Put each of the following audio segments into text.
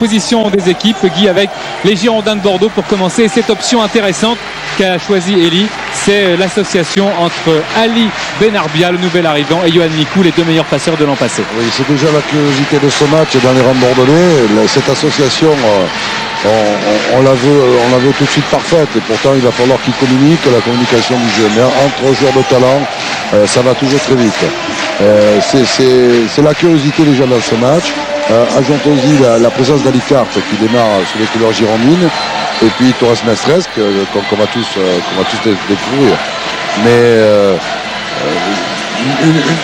Position des équipes, Guy, avec les Girondins de Bordeaux pour commencer. Et cette option intéressante qu'a choisi Elie, c'est l'association entre Ali Benarbia, le nouvel arrivant, et Yohan Mikou, les deux meilleurs passeurs de l'an passé. Oui, c'est déjà la curiosité de ce match dans les rangs bordelais. Cette association, on la veut tout de suite parfaite. Et pourtant, il va falloir qu'ils communiquent, la communication du jeu. Mais entre joueurs de talent, ça va toujours très vite. C'est la curiosité déjà dans ce match. Ajoutons aussi la présence d'Alicarte qui démarre sous les couleurs girondines, et puis Torres Mestres qu'on va tous découvrir. Mais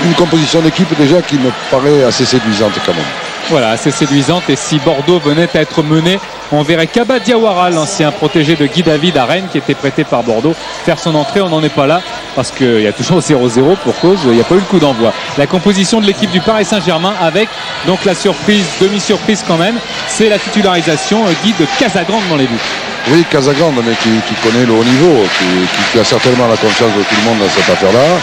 une composition d'équipe déjà qui me paraît assez séduisante quand même. Voilà, assez séduisante. Et si Bordeaux venait à être mené, on verrait Kaba Diawara, l'ancien protégé de Guy David à Rennes, qui était prêté par Bordeaux, faire son entrée. On n'en est pas là parce qu'il y a toujours 0-0 pour cause, il n'y a pas eu le coup d'envoi. La composition de l'équipe du Paris Saint-Germain avec donc la surprise, demi-surprise quand même, c'est la titularisation, Guy, de Casagrande dans les buts. Oui, Casagrande, mais qui connaît le haut niveau, qui a certainement la confiance de tout le monde dans cette affaire-là.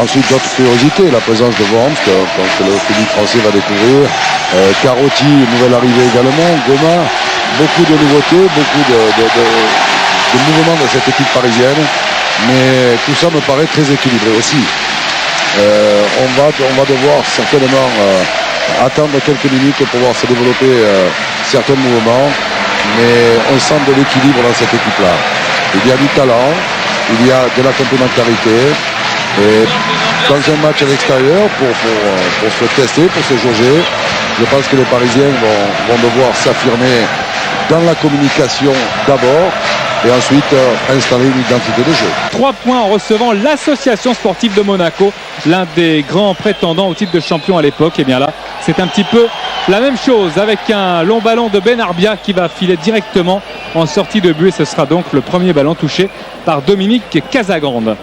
Ensuite, d'autres curiosités, la présence de Worms, que le public français va découvrir. Carotti, nouvelle arrivée également. Goma, beaucoup de nouveautés, beaucoup de mouvements dans cette équipe parisienne. Mais tout ça me paraît très équilibré aussi. On va devoir certainement attendre quelques minutes pour voir se développer certains mouvements. Mais on sent de l'équilibre dans cette équipe-là. Il y a du talent, il y a de la complémentarité. Et dans un match à l'extérieur, pour se tester, pour se jauger, je pense que les Parisiens vont devoir s'affirmer dans la communication d'abord et ensuite installer une identité de jeu. 3 points en recevant l'association sportive de Monaco, l'un des grands prétendants au titre de champion à l'époque. Et bien là, c'est un petit peu la même chose avec un long ballon de Benarbia qui va filer directement en sortie de but. Et ce sera donc le premier ballon touché par Dominique Casagrande.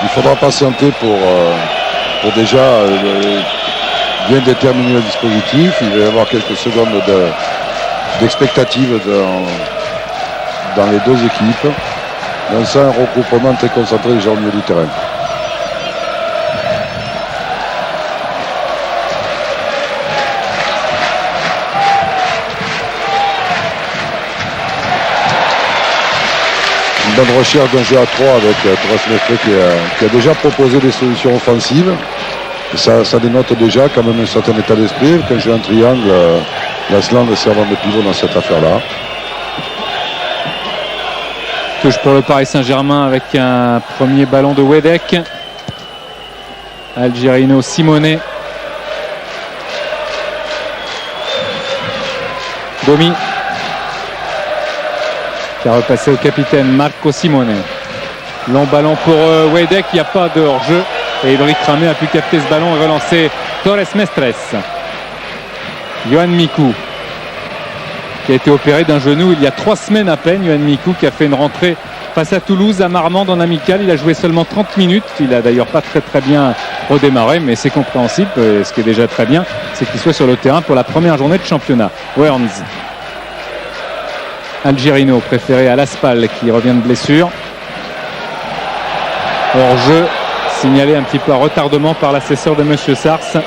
Il faudra patienter pour déjà bien déterminer le dispositif. Il va y avoir quelques secondes d'expectative dans les deux équipes. On sent un regroupement très concentré déjà au milieu du terrain. Une bonne recherche d'un jeu à 3 avec Torres Mestre qui a déjà proposé des solutions offensives. Ça dénote déjà quand même un certain état d'esprit. Qu'un jeu en triangle, Lasland servant de pivot dans cette affaire-là. Touche pour le Paris Saint-Germain avec un premier ballon de Wedek. Algerino Simone. Domi. Qui a repassé au capitaine Marco Simone. Long ballon pour Wedek, il n'y a pas de hors-jeu. Et Idriss Kramé a pu capter ce ballon et relancer Torres Mestres. Yohan Mikou, qui a été opéré d'un genou il y a 3 semaines à peine. Yohan Mikou qui a fait une rentrée face à Toulouse, à Marmande en amical. Il a joué seulement 30 minutes. Il a d'ailleurs pas très bien redémarré, mais c'est compréhensible. Et ce qui est déjà très bien, c'est qu'il soit sur le terrain pour la première journée de championnat. Worms. Algerino préféré à Laspal qui revient de blessure. Hors-jeu signalé un petit peu à retardement par l'assesseur de M. Sars.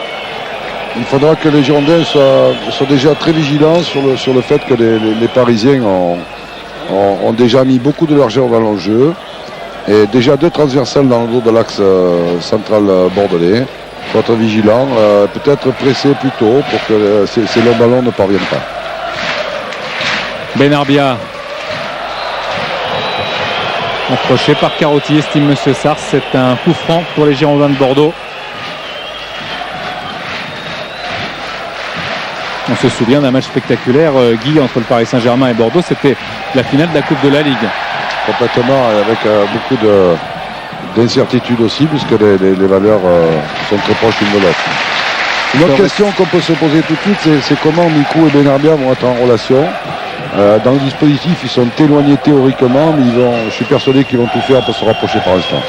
Il faudra que les Girondins soient déjà très vigilants sur le fait que les Parisiens ont déjà mis beaucoup de largeur dans le jeu et déjà 2 transversales dans le dos de l'axe central bordelais. Il faut être vigilant, peut-être pressé plus tôt pour que ces longs ballons ne parviennent pas. Benarbia. Accroché par Carotti, estime M. Sars. C'est un coup franc pour les Girondins de Bordeaux. On se souvient d'un match spectaculaire, Guy, entre le Paris Saint-Germain et Bordeaux. C'était la finale de la Coupe de la Ligue. Complètement, avec beaucoup d'incertitude aussi, puisque les valeurs sont très proches l'une de l'autre. Une autre question qu'on peut se poser tout de suite, c'est comment Mikou et Benarbia vont être en relation. Dans le dispositif, ils sont éloignés théoriquement, mais je suis persuadé qu'ils vont tout faire pour se rapprocher par l'instant.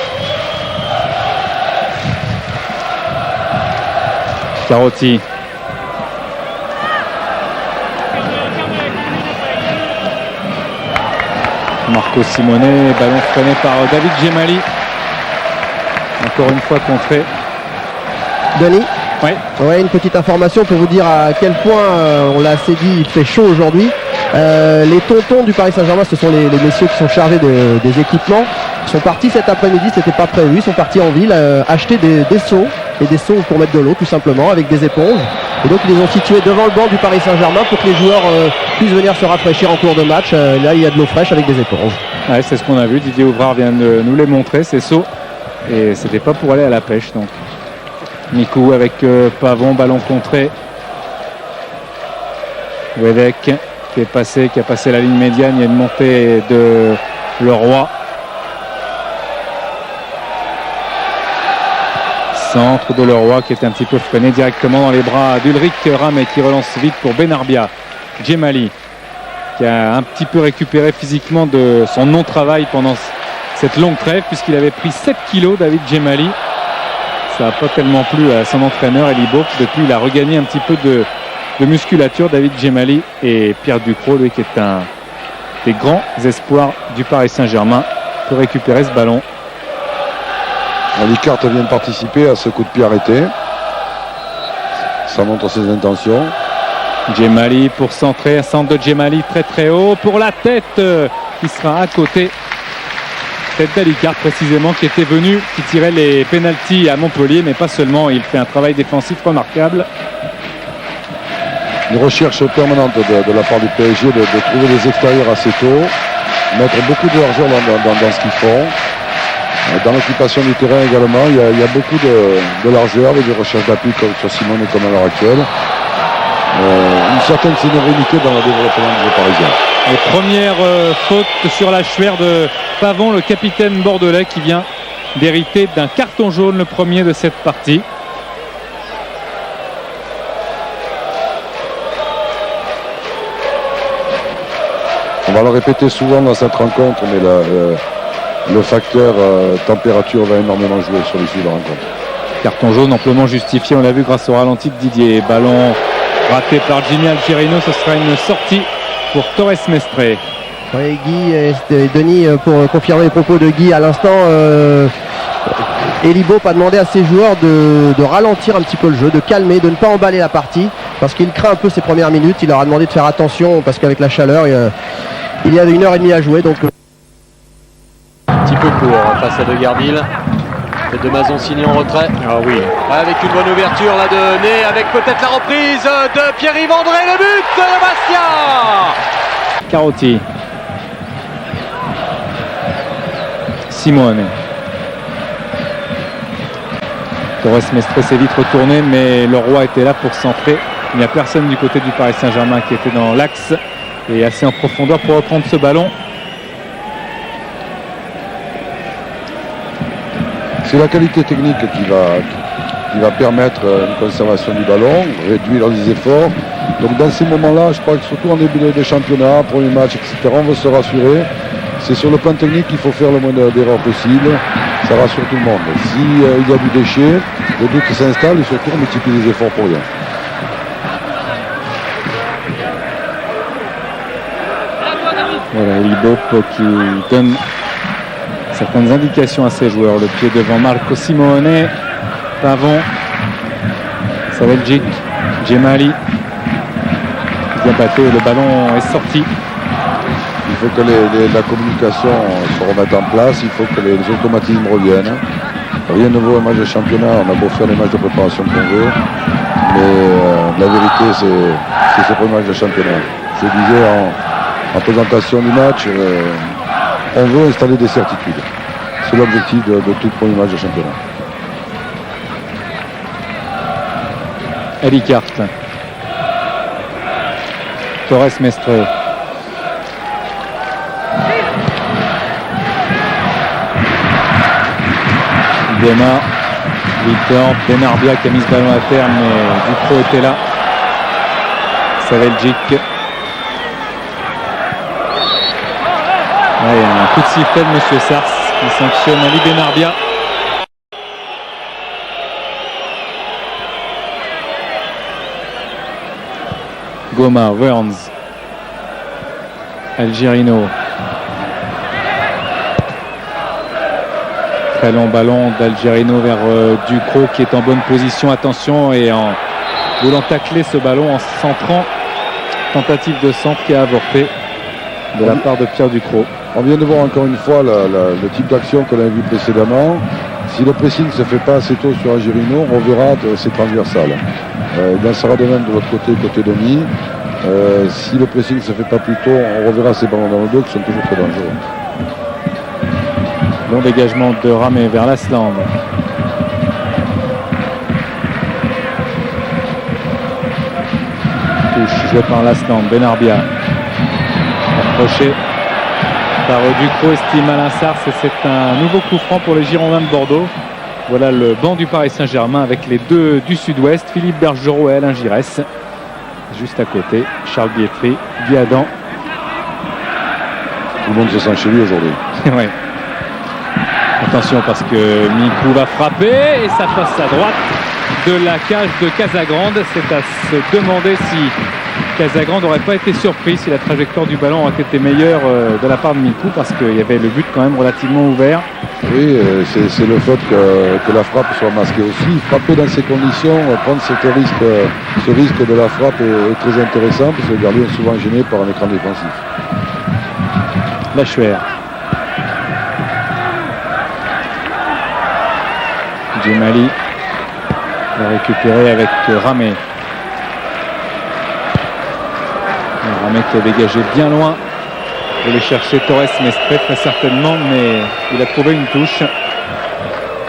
Carotti. Marco Simone, ballon freiné par David Gemali. Encore une fois contré Denis. Ouais. Ouais, une petite information pour vous dire à quel point, on l'a assez dit, il fait chaud aujourd'hui. Les tontons du Paris Saint-Germain, ce sont les messieurs qui sont chargés des équipements. Ils sont partis cet après-midi, c'était pas prévu, ils sont partis en ville acheter des seaux, et des seaux pour mettre de l'eau tout simplement, avec des éponges. Et donc ils les ont situés devant le banc du Paris Saint-Germain pour que les joueurs puissent venir se rafraîchir en cours de match. Là il y a de l'eau fraîche avec des éponges. Ouais, c'est ce qu'on a vu, Didier Ouvrard vient de nous les montrer, ces seaux. Et c'était pas pour aller à la pêche donc. Mikou avec Pavon, ballon contré. Wedek qui a passé la ligne médiane, il y a une montée de Leroy. Centre de Leroy qui est un petit peu freiné directement dans les bras d'Ulrich Ramé qui relance vite pour Benarbia. Djemali qui a un petit peu récupéré physiquement de son non-travail pendant cette longue trêve puisqu'il avait pris 7 kilos, David Djemali. Ça n'a pas tellement plu à son entraîneur Eli Bopp. Depuis, il a regagné un petit peu de musculature, David Djemali, et Pierre Ducrot, lui qui est un des grands espoirs du Paris Saint-Germain, peut récupérer ce ballon. Alicarte vient de participer à ce coup de pied arrêté. Ça montre ses intentions. Djemali pour centrer, un centre de Djemali très très haut pour la tête qui sera à côté. Tête d'Alicarte précisément qui était venu, qui tirait les pénaltys à Montpellier, mais pas seulement, il fait un travail défensif remarquable. Une recherche permanente de la part du PSG de trouver des extérieurs assez tôt, mettre beaucoup de largeur dans ce qu'ils font. Dans l'occupation du terrain également, il y a beaucoup de largeur avec des recherches d'appui comme sur Simone comme à l'heure actuelle. Une certaine sérénité dans le développement du jeu parisien. Et première faute sur la chouère de Pavon, le capitaine bordelais qui vient d'hériter d'un carton jaune, le premier de cette partie. On va le répéter souvent dans cette rencontre, mais le facteur température va énormément jouer sur l'issue de la rencontre. Carton jaune amplement justifié, on l'a vu grâce au ralenti de Didier. Ballon raté par Jimmy Algerino, ce sera une sortie pour Torres Mestre. Oui, Guy et Denis, pour confirmer les propos de Guy à l'instant, Eli Bopp a demandé à ses joueurs de ralentir un petit peu le jeu, de calmer, de ne pas emballer la partie, parce qu'il craint un peu ses premières minutes. Il leur a demandé de faire attention, parce qu'avec la chaleur, il y avait 1h30 à jouer. Donc un petit peu court face à De Gardil. De Mazoncini en retrait. Ah oui. Avec une bonne ouverture là de Ney, avec peut-être la reprise de Pierre-Yves André, le but de Bastia. Carotti. Simone. Torres Mestre s'est vite retourné, mais Leroy était là pour centrer. Il n'y a personne du côté du Paris Saint-Germain qui était dans l'axe et assez en profondeur pour reprendre ce ballon. C'est la qualité technique qui va permettre une conservation du ballon, réduire les efforts. Donc dans ces moments-là, je crois que surtout en début de championnat, premier match, etc., on veut se rassurer. C'est sur le plan technique qu'il faut faire le moins d'erreurs possible. Ça rassure tout le monde. S'il y a du déchet, le doute s'installe et surtout on multiplie les efforts pour rien. Voilà, Eli Bopp qui donne certaines indications à ses joueurs. Le pied devant Marco Simone, Pavon, Saveljic, Djemali, Diabaté, le ballon est sorti. Il faut que la communication se remette en place, il faut que les automatismes reviennent. Rien ne vaut un match de championnat, on a beau faire les matchs de préparation qu'on veut, mais la vérité c'est ce premier match de championnat. Je disais en présentation du match, on veut installer des certitudes. C'est l'objectif de tout premier match de championnat. Alicarte. Torres Mestre. Goma, Victor, Benarbia qui a mis ce ballon à terre, mais Ducrot était là. Saveljic. Ouais, un coup de sifflet de Monsieur Sars qui sanctionne Ali Benarbia. Goma, Werns, Algerino. Très long ballon d'Algerino vers Ducrot qui est en bonne position. Attention, et en voulant tacler ce ballon en centrant. Tentative de centre qui a avorté de la part de Pierre Ducrot. On vient de voir encore une fois le type d'action qu'on a vu précédemment. Si le pressing ne se fait pas assez tôt sur Algerino, on verra que c'est transversal. Il en sera de même de l'autre côté Domi. Si le pressing ne se fait pas plus tôt, on reverra ces ballons dans le dos qui sont toujours très dangereux. Long dégagement de Ramé vers l'Asland. Touche joué par l'Asland. Benarbia approché par Ducrot, estime Alain Sars, et c'est un nouveau coup franc pour les Girondins de Bordeaux. Voilà le banc du Paris Saint-Germain avec les deux du Sud-Ouest, Philippe Bergerot et Alain Giresse. Juste à côté, Charles Bietri, Guy Adam. Tout le monde se sent chez lui aujourd'hui. Ouais. Attention parce que Mikou va frapper et ça passe à droite de la cage de Casagrande. C'est à se demander si Casagrande n'aurait pas été surpris, si la trajectoire du ballon aurait été meilleure de la part de Mikou, parce qu'il y avait le but quand même relativement ouvert. Oui, c'est le fait que la frappe soit masquée aussi. Frapper dans ces conditions, prendre ce risque de la frappe est très intéressant, parce que le gardien est souvent gêné par un écran défensif. Lachuer. Djemali va récupérer avec Ramé. Ramé qui a dégagé bien loin. Il allait chercher Torres Mestre très certainement, mais il a trouvé une touche.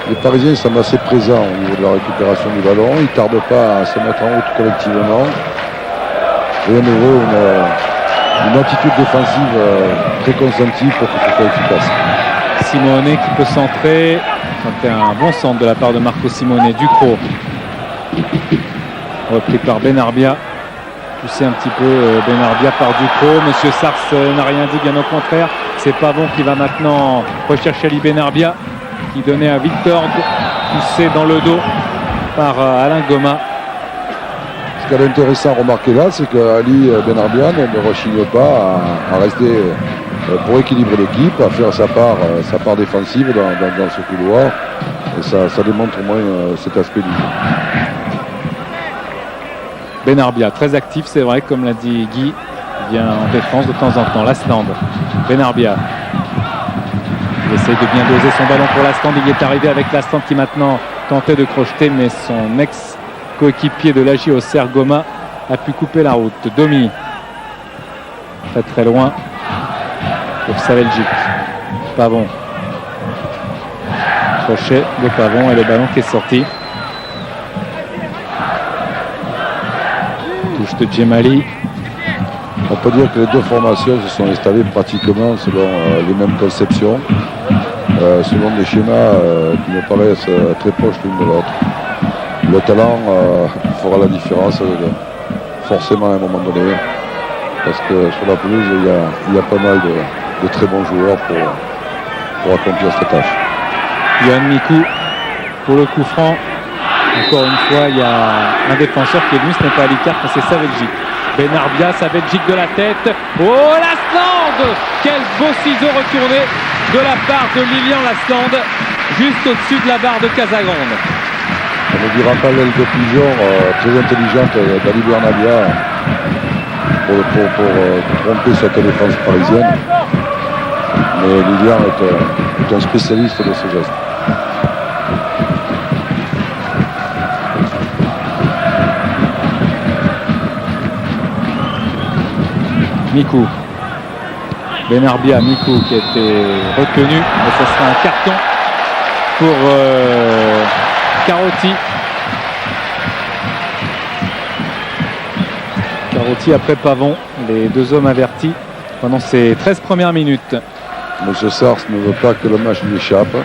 Les Parisiens sont assez présents au niveau de la récupération du ballon. Ils ne tardent pas à se mettre en route collectivement. Et à nouveau une attitude défensive très consentie pour que ce soit efficace. Simone qui peut centrer. C'était un bon centre de la part de Marco Simone. Ducrot repris par Benarbia. Poussé un petit peu Benarbia par Ducrot. Monsieur Sars n'a rien dit, bien au contraire. C'est Pavon qui va maintenant rechercher Ali Benarbia, qui donnait à Victor, poussé dans le dos par Alain Goma. Ce qu'il y a d'intéressant à remarquer là, c'est qu'Ali Benarbia ne rechigne pas à rester pour équilibrer l'équipe, à faire sa part défensive dans ce couloir. Et ça démontre au moins cet aspect du jeu. Benarbia, très actif, c'est vrai, comme l'a dit Guy, il vient en défense de temps en temps. L'Asland, Benarbia. Il essaye de bien doser son ballon pour l'Asland. Il est arrivé avec l'Asland qui maintenant tentait de crocheter, mais son ex-coéquipier de l'AJ Auxerre, Goma, a pu couper la route. Domi, très loin pour Saveljic. Pavon. Crochet de Pavon et le ballon qui est sorti. Touche de Djemali. On peut dire que les deux formations se sont installées pratiquement selon les mêmes conceptions, selon des schémas qui me paraissent très proches l'une de l'autre. Le talent fera la différence forcément à un moment donné, parce que sur la pelouse il y a pas mal de très bons joueurs pour accomplir cette tâche. Yohan Mikou pour le coup franc. Encore une fois, il y a un défenseur qui est venu, ce n'est pas Alicart, mais c'est Saveljic. Benarbia, Saveljic de la tête. Oh, l'Asland! Quel beau ciseau retourné de la part de Lilian Lasland, juste au-dessus de la barre de Casagrande. On ne dira pas l'aile de pigeon très intelligente d'Ali Benarbia pour tromper cette défense parisienne. Mais Lilian est un spécialiste de ce geste. Mikou. Benarbia, Mikou qui a été retenu, mais ce sera un carton pour Carotti. Carotti après Pavon, les deux hommes avertis pendant ces 13 premières minutes. Monsieur Sars ne veut pas que le match lui échappe.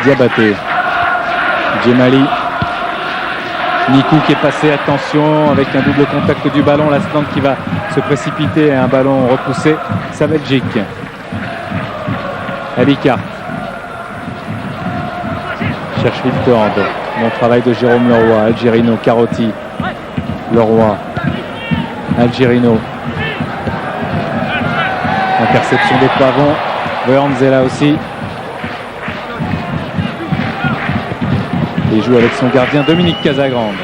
Diabaté. Djemali. Mikou qui est passé, attention, avec un double contact du ballon. L'Asland qui va se précipiter à un ballon repoussé. Saveljic. Alicart. Cherche Victor. Bon travail de Jérôme Leroy. Algerino, Carotti. Leroy. Algerino. Interception des Pavons. Burns est là aussi. Il joue avec son gardien Dominique Casagrande.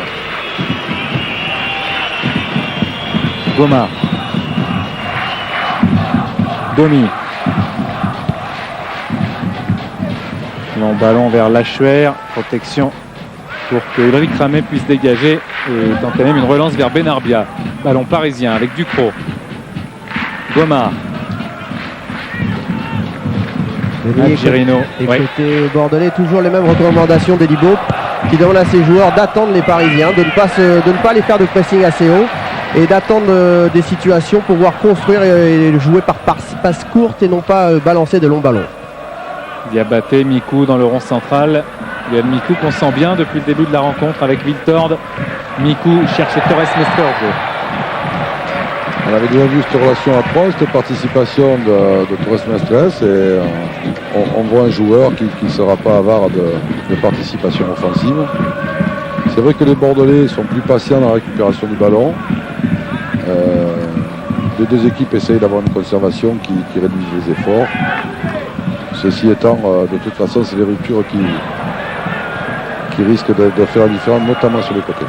Goma. Domi. Long ballon vers Lachuer. Protection pour que Ulrich Ramé puisse dégager et tenter même une relance vers Benarbia. Ballon parisien avec Ducrot. Goma. Algerino. Et Ouais. côté bordelais, toujours les mêmes recommandations d'Elibo qui demande à ses joueurs d'attendre les Parisiens, de ne pas les faire de pressing assez haut et d'attendre des situations pour pouvoir construire et jouer par passe courte et non pas balancer de longs ballons. Diabaté, Mikou dans le rond central. Il y a Mikou qu'on sent bien depuis le début de la rencontre avec Wiltord. Mikou cherche Torres Mestre hors jeu. On avait déjà vu cette relation à 3, cette participation de Torres Mestres et on voit un joueur qui ne sera pas avare de participation offensive. C'est vrai que les Bordelais sont plus patients dans la récupération du ballon. Les deux équipes essayent d'avoir une conservation qui réduit les efforts. Ceci étant, de toute façon, c'est les ruptures qui risquent de faire la différence, notamment sur les côtés.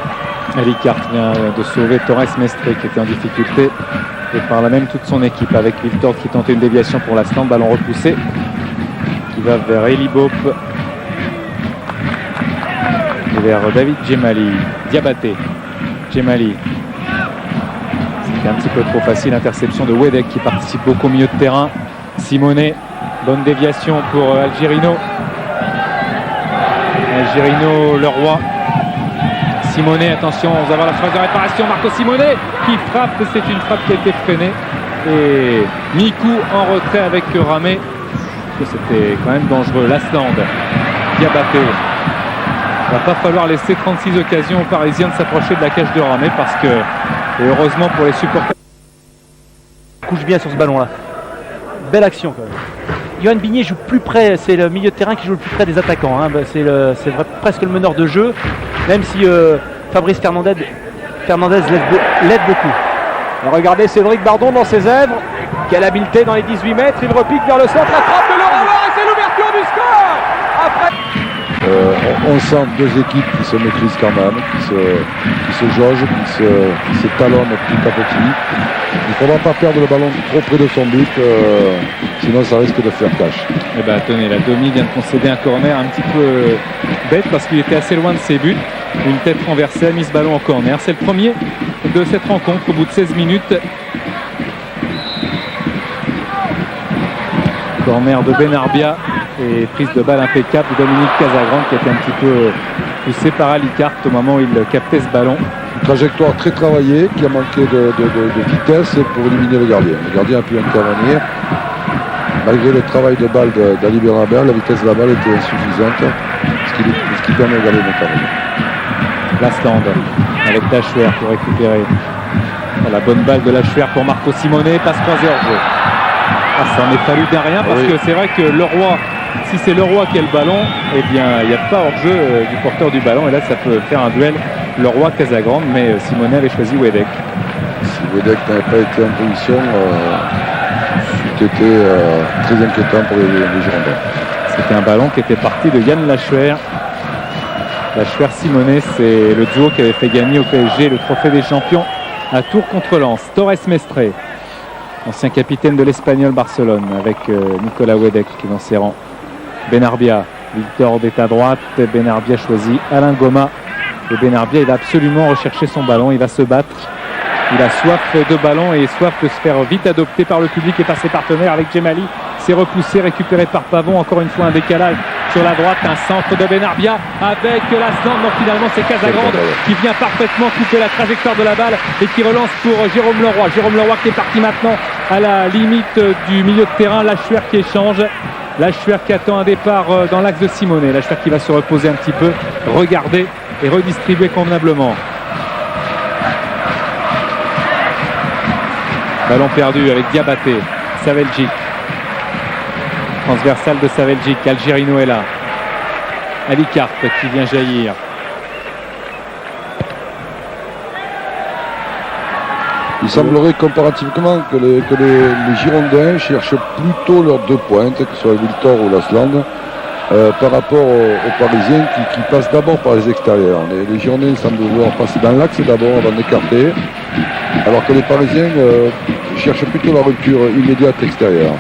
Alicart vient de sauver Torres Mestre qui était en difficulté et par là même toute son équipe avec Wiltord qui tentait une déviation pour l'instant. Ballon repoussé qui va vers Eli Bop et vers David Djemali. Diabaté. Djemali. C'était un petit peu trop facile. Interception de Wedek qui participe beaucoup au milieu de terrain. Simonet. Bonne déviation pour Algerino. Algerino, Leroy. Simonet, attention, on va avoir la phase de réparation. Marco Simonet qui frappe, c'est une frappe qui a été freinée. Et Mikou en retrait avec Ramé. C'était quand même dangereux. Lasland, Diabaté. Il va pas falloir laisser 36 occasions aux Parisiens de s'approcher de la cage de Ramé parce que, et heureusement pour les supporters. Couche bien sur ce ballon-là. Belle action quand même. Yoann Bigné joue plus près, c'est le milieu de terrain qui joue le plus près des attaquants. Hein. C'est presque le meneur de jeu, même si Fabrice Fernandez l'aide beaucoup. Et regardez Cédric Bardon dans ses œuvres. Quelle habileté dans les 18 mètres. Il repique vers le centre. La frappe de Laurent et c'est l'ouverture du score. Après... On sent deux équipes qui se maîtrisent quand même, qui se jaugent, qui se talonnent petit à petit. Il ne faudra pas perdre le ballon trop près de son but, sinon ça risque de faire cash. Eh ben tenez, la Domi vient de concéder un corner un petit peu bête parce qu'il était assez loin de ses buts. Une tête renversée a mis ce ballon en corner. C'est le premier de cette rencontre au bout de 16 minutes. Corner de Benarbia et prise de balle impeccable de Dominique Casagrande qui était un petit peu poussé par Alicart au moment où il captait ce ballon. Une trajectoire très travaillée qui a manqué de vitesse pour éliminer le gardien. Le gardien a pu intervenir. Malgré le travail de balle d'Ali Bernabé, la vitesse de la balle était insuffisante, ce qui permet au gardien d'intervenir. Lasland avec Lachuer pour récupérer. La bonne balle de Lachuer pour Marco Simonet, passe croisée hors jeu. Ça en est fallu d'un rien parce que c'est vrai que Leroy, si c'est Leroy qui a le ballon, eh bien il n'y a pas hors jeu du porteur du ballon et là ça peut faire un duel Leroy-Casagrande, mais Simonet avait choisi Wedek. Si Wedek n'avait pas été en position, c'eût été très inquiétant pour les Girondins. C'était un ballon qui était parti de Yann Lachuer. Lachuer-Simonet, c'est le duo qui avait fait gagner au PSG le trophée des champions à Tours contre Lens. Torres Mestre, ancien capitaine de l'Espagnol Barcelone, avec Nicolas Wedek qui est dans ses rangs. Benarbia, Wiltord est à droite, Benarbia choisit Alain Goma. Et Benarbia, il va absolument rechercher son ballon, il va se battre. Il a soif de ballon et soif de se faire vite adopter par le public et par ses partenaires avec Djemali. C'est repoussé, récupéré par Pavon. Encore une fois un décalage sur la droite, un centre de Benarbia avec Lasland. Donc finalement c'est Casagrande qui vient parfaitement couper la trajectoire de la balle et qui relance pour Jérôme Leroy. Jérôme Leroy qui est parti maintenant à la limite du milieu de terrain. Lachuer qui échange. Lachuer qui attend un départ dans l'axe de Simonet. Lachuer qui va se reposer un petit peu, regarder et redistribuer convenablement. Ballon perdu avec Diabaté, Saveljic. Transversale de Saveljic, Algerino est là. Alicart qui vient jaillir. Il semblerait comparativement que les Girondins cherchent plutôt leurs 2 pointes, que ce soit Wiltord ou Lasland, par rapport aux Parisiens qui passent d'abord par les extérieurs. Les Girondins semblent vouloir passer dans l'axe d'abord avant d'écarter, alors que les Parisiens cherchent plutôt la rupture immédiate extérieure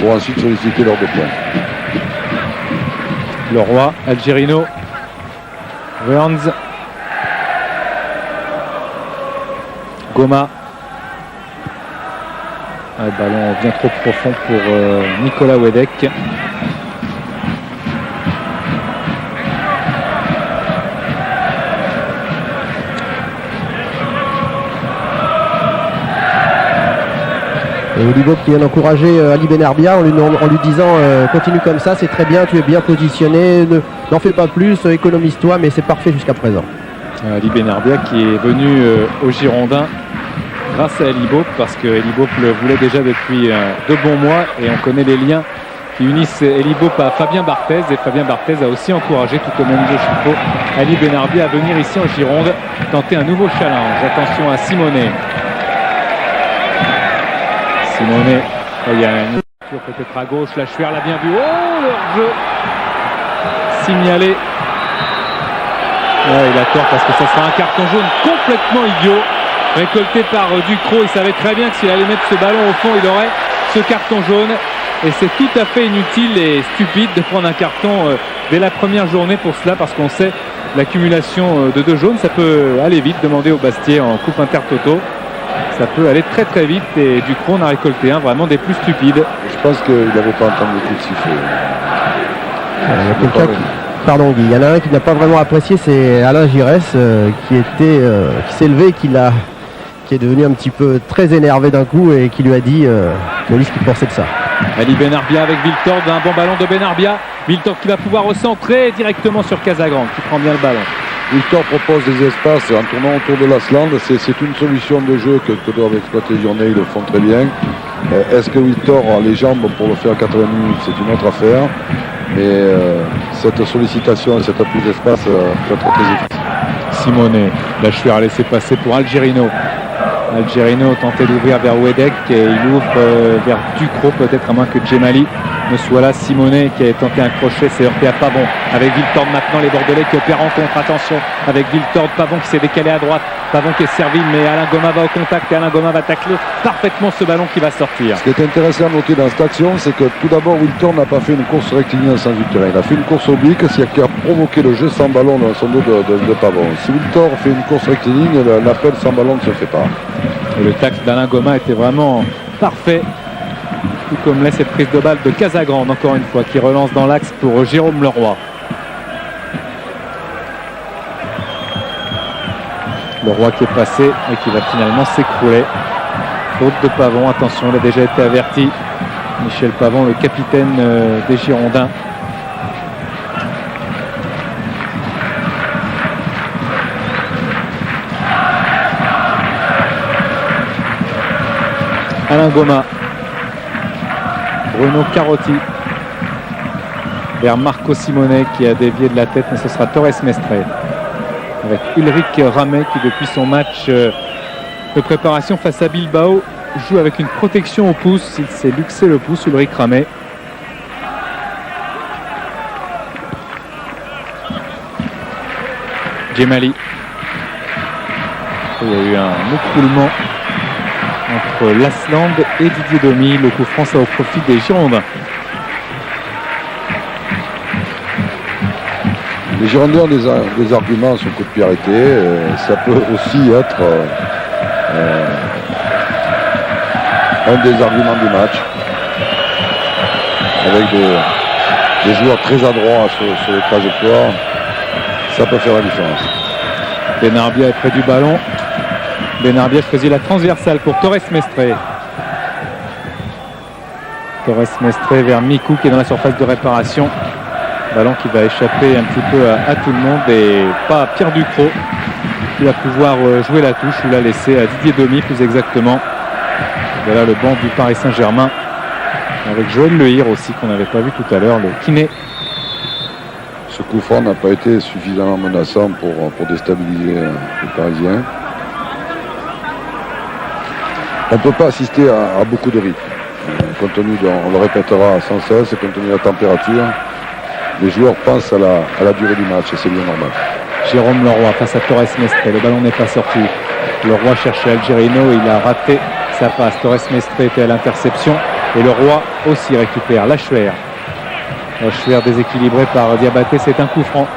pour ensuite solliciter leurs 2 points. Leroy, Algerino, Burns, Goma. Un ballon bien trop profond pour Nicolas Wedek. Et Olibop qui vient d'encourager Ali Benarbia en lui disant continue comme ça, c'est très bien, tu es bien positionné, n'en fais pas plus, économise-toi, mais c'est parfait jusqu'à présent. Ali Benarbia qui est venu aux Girondins grâce à Elibop, parce que Elibop le voulait déjà depuis 2 bons mois, et on connaît les liens qui unissent Elibop à Fabien Barthez, et Fabien Barthez a aussi encouragé, tout au même jeu Chico, Ali Benarbia à venir ici en Gironde tenter un nouveau challenge. Attention à Simonet. Simonet, il y a une ouverture peut-être à gauche, la Chuer l'a bien vu. Oh, leur jeu signalé. Ouais, il a tort parce que ça sera un carton jaune complètement idiot, récolté par Ducrot. Il savait très bien que s'il allait mettre ce ballon au fond, il aurait ce carton jaune. Et c'est tout à fait inutile et stupide de prendre un carton dès la première journée pour cela, parce qu'on sait l'accumulation de 2 jaunes, ça peut aller vite. Demandez au Bastier en coupe intertoto. Ça peut aller très très vite, et Ducrot en a récolté un vraiment des plus stupides. Je pense qu'il n'avait pas entendu le coup de sifflet. Pardon Guy, il y en a un qui n'a pas vraiment apprécié, c'est Alain Giresse qui s'est levé, qui est devenu un petit peu très énervé d'un coup et qui lui a dit ce qu'il pensait de ça. Ali Benarbia avec Wiltord, un bon ballon de Benarbia. Wiltord qui va pouvoir recentrer directement sur Casagrande qui prend bien le ballon. Wiltord propose des espaces en tournant autour de Lasland. C'est une solution de jeu que doivent exploiter les Journée, ils le font très bien. Est-ce que Wiltord a les jambes pour le faire 80 minutes? C'est une autre affaire. Mais cette sollicitation et cet appui d'espace peut être très efficace. Simonet, la Chuer a laissé passer pour Algerino. Algerino tentait d'ouvrir vers Wedek et il ouvre vers Ducrot, peut-être à moins que Djemali ne soit là. Simonet qui a tenté un crochet, s'est heurté à Pavon. Avec Wiltord maintenant, les Bordelais qui opèrent en contre. Attention avec Wiltord, Pavon qui s'est décalé à droite. Pavon qui est servi, mais Alain Goma va au contact et Alain Goma va tacler parfaitement ce ballon qui va sortir. Ce qui est intéressant à noter dans cette action, c'est que tout d'abord Wiltord n'a pas fait une course rectiligne sans du terrain. Il a fait une course oblique, ce qui a provoqué le jeu sans ballon dans son dos de Pavon. Si Wiltord fait une course rectiligne, l'appel sans ballon ne se fait pas. Et le tacle d'Alain Goma était vraiment parfait, tout comme l'est cette prise de balle de Casagrande, encore une fois, qui relance dans l'axe pour Jérôme Leroy. Leroy qui est passé et qui va finalement s'écrouler. Faute de Pavon, attention, il a déjà été averti. Michel Pavon, le capitaine des Girondins. Alain Goma, Bruno Carotti vers Marco Simonet qui a dévié de la tête, mais ce sera Torres Mestre avec Ulrich Ramet qui depuis son match de préparation face à Bilbao joue avec une protection au pouce. Il s'est luxé le pouce, Ulrich Ramet. Djemali. Il y a eu un écroulement entre Lasland et Didier Domi. Le coup franc, ça au profit des Girondins. Les Girondins ont des arguments sur le coup de pied arrêté. Ça peut aussi être un des arguments du match. Avec des joueurs très adroits sur les trajectoires, ça peut faire la différence. Benarbia est près du ballon. Benarbia choisit la transversale pour Torres Mestre. Torres Mestre vers Mikou qui est dans la surface de réparation. Ballon qui va échapper un petit peu à tout le monde et pas à Pierre Ducrot qui va pouvoir jouer la touche ou la laisser à Didier Domi plus exactement. Voilà le banc du Paris Saint-Germain avec Joël Lehir aussi qu'on n'avait pas vu tout à l'heure, le kiné. Ce coup franc n'a pas été suffisamment menaçant pour déstabiliser les Parisiens. On ne peut pas assister à beaucoup de rythme. Compte tenu on le répétera sans cesse, compte tenu de la température, les joueurs pensent à la durée du match et c'est bien normal. Jérôme Leroy face à Torres Mestre, le ballon n'est pas sorti. Leroy cherchait Algerino, il a raté sa passe. Torres Mestre était à l'interception et Leroy aussi récupère. Lachuer déséquilibré par Diabaté, c'est un coup franc.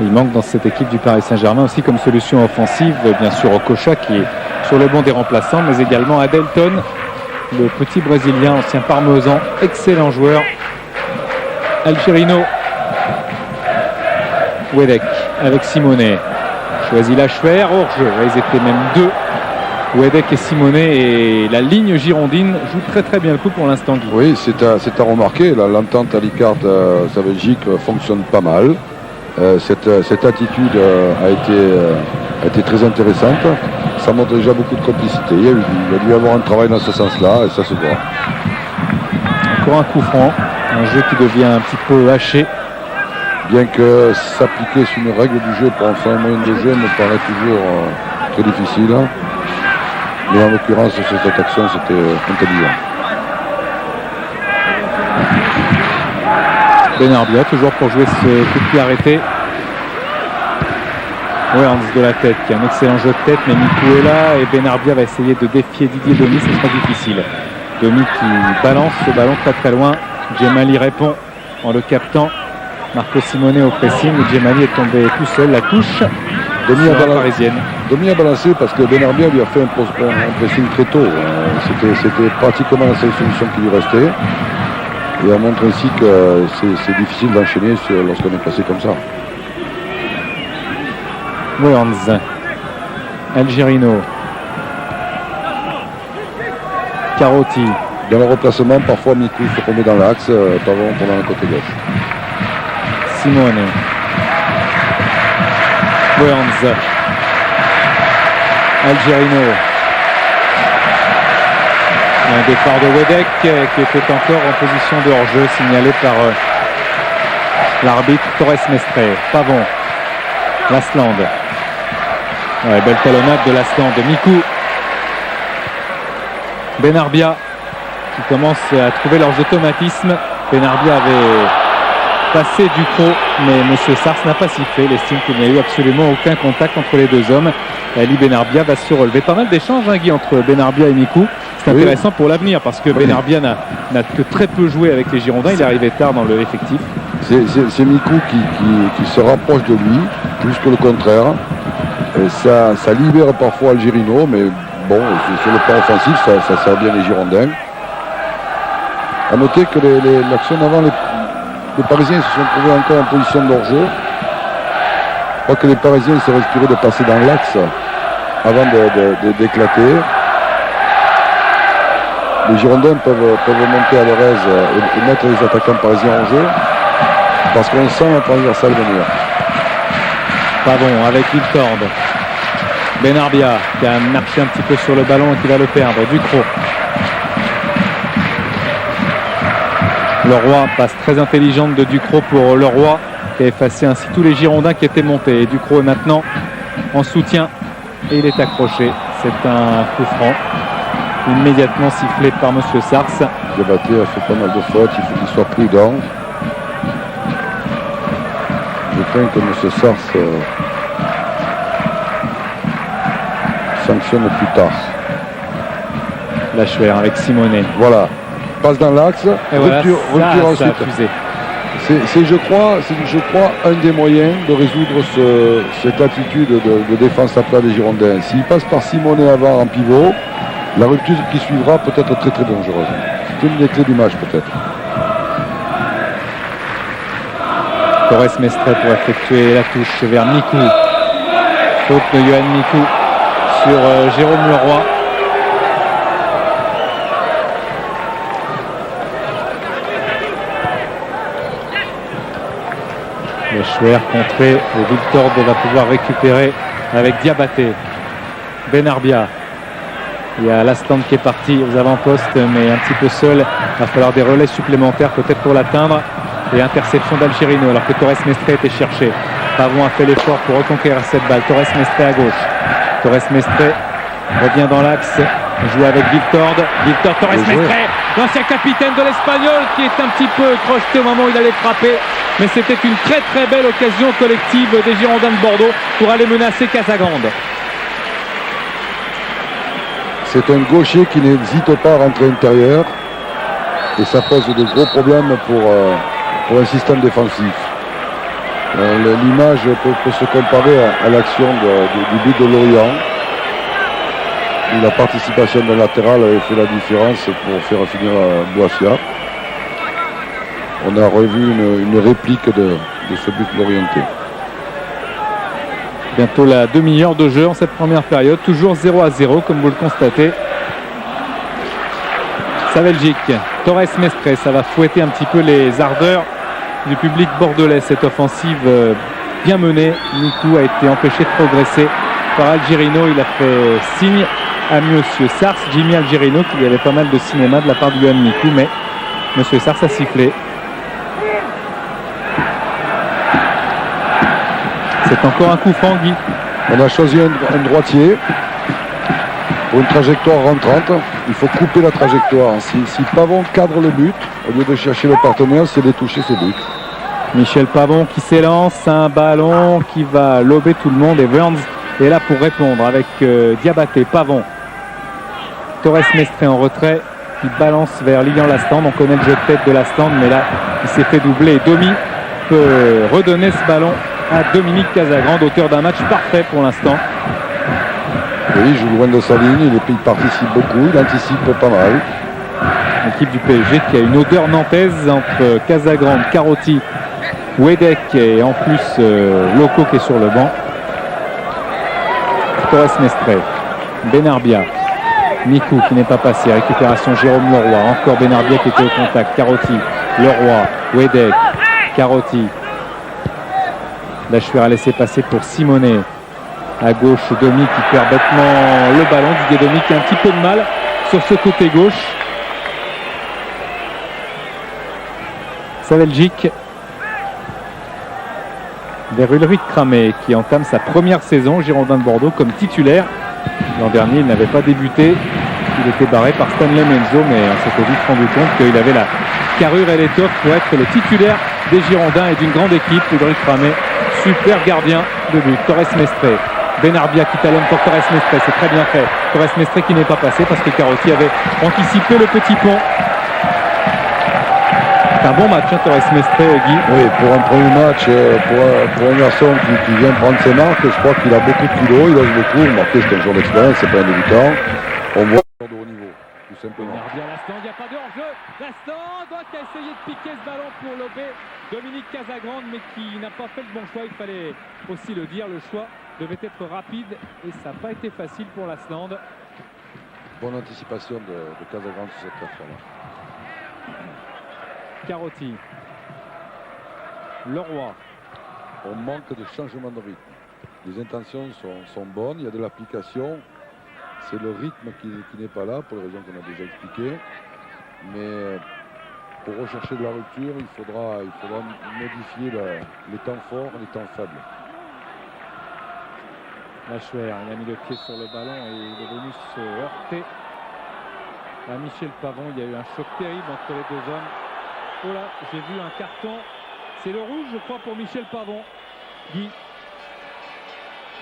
Il manque dans cette équipe du Paris Saint-Germain aussi comme solution offensive, bien sûr Okocha qui est sur le banc des remplaçants, mais également Adelton, le petit Brésilien, ancien Parmesan, excellent joueur. Algerino, Wedek avec Simonet, choisit Lachuer, hors-jeu, ils étaient même deux, Wedek et Simonet, et la ligne girondine joue très très bien le coup pour l'instant. Guy. Oui, c'est à remarquer, l'entente à l'Icart sa Belgique fonctionne pas mal. Cette attitude a été très intéressante. Ça montre déjà beaucoup de complicité. Il y a dû y avoir un travail dans ce sens-là et ça se voit. Encore un coup franc, un jeu qui devient un petit peu haché. Bien que s'appliquer sur une règle du jeu pour en faire un moyen de jeu me paraît toujours très difficile. Mais en l'occurrence, sur cette action, c'était intelligent. Benarbia toujours pour jouer ce coup de pied arrêté. Wellens de la tête, qui a un excellent jeu de tête, mais Mikou est là et Benarbia va essayer de défier Didier Domi, ce sera difficile. Domi qui balance ce ballon très très loin. Djemali répond en le captant. Marco Simonet au pressing. Djemali est tombé tout seul, la touche. Domi a balancé parce que Benarbia lui a fait un pressing très tôt. C'était pratiquement la seule solution qui lui restait. Et on montre ainsi que c'est difficile d'enchaîner lorsqu'on est placé comme ça. Wellens, Algerino, Carotti. Dans le replacement, parfois Mikou se remet dans l'axe, Pavon pendant le côté gauche. Simone. Wellens. Algerino. Un départ de Wedek qui était encore en position de hors-jeu signalé par l'arbitre Torres Mestre. Pavon. Lasland. Ouais, belle talonnade de Lasland. De Mikou. Benarbia qui commence à trouver leurs automatismes. Benarbia avait passé Ducrot, mais M. Sars n'a pas sifflé. Il estime qu'il n'y a eu absolument aucun contact entre les deux hommes. Ali Benarbia va se relever. Pas mal d'échanges, Guy, entre Benarbia et Mikou. C'est intéressant pour l'avenir parce que Benarbia n'a que très peu joué avec les Girondins. Il est arrivé tard dans le effectif. C'est Mikou qui se rapproche de lui, plus que le contraire. Et ça libère parfois Algerino, mais bon, sur le plan offensif, ça sert bien les Girondins. A noter que l'action d'avant, les Parisiens se sont trouvés encore en position de hors-jeu. Je crois que les Parisiens se respiraient de passer dans l'axe avant d'éclater. Les Girondins peuvent monter à leur aise et mettre les attaquants parisiens en jeu parce qu'on sent un transversal venir. Pavon avec Wiltord. Benarbia qui a marché un petit peu sur le ballon et qui va le perdre. Ducrot. Leroy, passe très intelligente de Ducrot pour Leroy qui a effacé ainsi tous les Girondins qui étaient montés. Et Ducrot est maintenant en soutien et il est accroché. C'est un coup franc immédiatement sifflé par M. Sars. Diabaté a fait pas mal de fautes, il faut qu'il soit prudent. Je crains que M. Sars sanctionne plus tard. Lachuer avec Simonet. Voilà, passe dans l'axe, rupture ensuite. C'est je crois un des moyens de résoudre cette attitude de défense à plat des Girondins. S'il passe par Simonet avant en pivot, la rupture qui suivra peut être très très dangereuse. C'est une des clés du match peut-être. Torres Mestre pour effectuer la touche vers Mikou. Faute de Yohan Mikou sur Jérôme Leroy. Lachuer contré et Wiltord va pouvoir récupérer avec Diabaté. Benarbia. Il y a Lasland qui est parti aux avant-postes, mais un petit peu seul. Il va falloir des relais supplémentaires peut-être pour l'atteindre. Et interception d'Algerino alors que Torres Mestre était cherché. Pavon a fait l'effort pour reconquérir cette balle. Torres Mestre à gauche. Torres Mestre revient dans l'axe, joue avec Victor. Torres Mestre, l'ancien capitaine de l'Espagnol, qui est un petit peu crocheté au moment où il allait frapper. Mais c'était une très très belle occasion collective des Girondins de Bordeaux pour aller menacer Casagrande. C'est un gaucher qui n'hésite pas à rentrer intérieur. Et ça pose de gros problèmes pour un système défensif. L'image peut se comparer à l'action du but de Lorient, où la participation d'un latéral avait fait la différence pour faire finir Boissia. On a revu une réplique de ce but lorientais. Bientôt la demi-heure de jeu en cette première période, toujours 0-0 comme vous le constatez. Sa Belgique, Torres Mestre, ça va fouetter un petit peu les ardeurs du public bordelais. Cette offensive bien menée. Nikou a été empêché de progresser par Algerino. Il a fait signe à Monsieur Sars, Jimmy Algerino, qui avait pas mal de cinéma de la part du Johan Nikou, mais Monsieur Sars a sifflé. C'est encore un coup franc, Guy. On a choisi un droitier pour une trajectoire rentrante. Il faut couper la trajectoire. Si Pavon cadre le but, au lieu de chercher le partenaire, c'est de toucher ses buts. Michel Pavon qui s'élance, un ballon qui va lober tout le monde et Burns est là pour répondre avec Diabaté, Pavon. Torres Mestre en retrait, il balance vers Lilian Lastande. On connaît le jeu de tête de Lastande, mais là il s'est fait doubler. Domi peut redonner ce ballon à Dominique Casagrande, auteur d'un match parfait pour l'instant. Oui, il joue loin de sa ligne, il participe beaucoup, il anticipe pas mal. L'équipe du PSG qui a une odeur nantaise entre Casagrande, Carotti, Wedek et en plus Loco qui est sur le banc. Torres Mestre, Benarbia, Nikou qui n'est pas passé, récupération Jérôme Leroy, encore Benarbia qui était au contact, Carotti, Leroy, Wedek, Carotti. Lachuer a laissé passer pour Simonet. À gauche, Domi qui perd bêtement le ballon. Didier Domi qui a un petit peu de mal sur ce côté gauche. Sa Belgique vers Ulrich Kramé qui entame sa première saison au Girondins de Bordeaux comme titulaire. L'an dernier, il n'avait pas débuté. Il était barré par Stanley Menzo, mais on s'était vite rendu compte qu'il avait la carrure et l'étoffe pour être le titulaire des Girondins et d'une grande équipe. Ulrich Kramé, super gardien de but. Torres Mestre, Benarbia qui talonne pour Torres Mestre, c'est très bien fait. Torres Mestre qui n'est pas passé parce que Carotti avait anticipé le petit pont. C'est un bon match, hein, Torres Mestre, Guy. Oui, pour un premier match, pour un garçon qui vient prendre ses marques, je crois qu'il a beaucoup de kilos, il ose beaucoup. Marqué, c'est un joueur d'expérience, c'est pas un débutant. On voit de haut niveau, tout simplement. Benarbia, Lastande, il n'y a pas de hors-jeu. Lastande qui a essayé de piquer ce ballon pour lober Dominique Casagrande, mais qui n'a pas fait le bon choix. Il fallait aussi le dire, le choix devait être rapide et ça n'a pas été facile pour Lastande. Bonne anticipation de Casagrande sur cette affaire-là. Carotti, Leroy. On manque de changement de rythme. Les intentions sont bonnes, il y a de l'application. C'est le rythme qui n'est pas là, pour les raisons qu'on a déjà expliquées. Mais pour rechercher de la rupture, il faudra modifier les temps forts et les temps faibles. Lachuer, il a mis le pied sur le ballon et il est venu se heurter à Michel Pavon. Il y a eu un choc terrible entre les deux hommes. Oh là, j'ai vu un carton. C'est le rouge, je crois, pour Michel Pavon. Guy.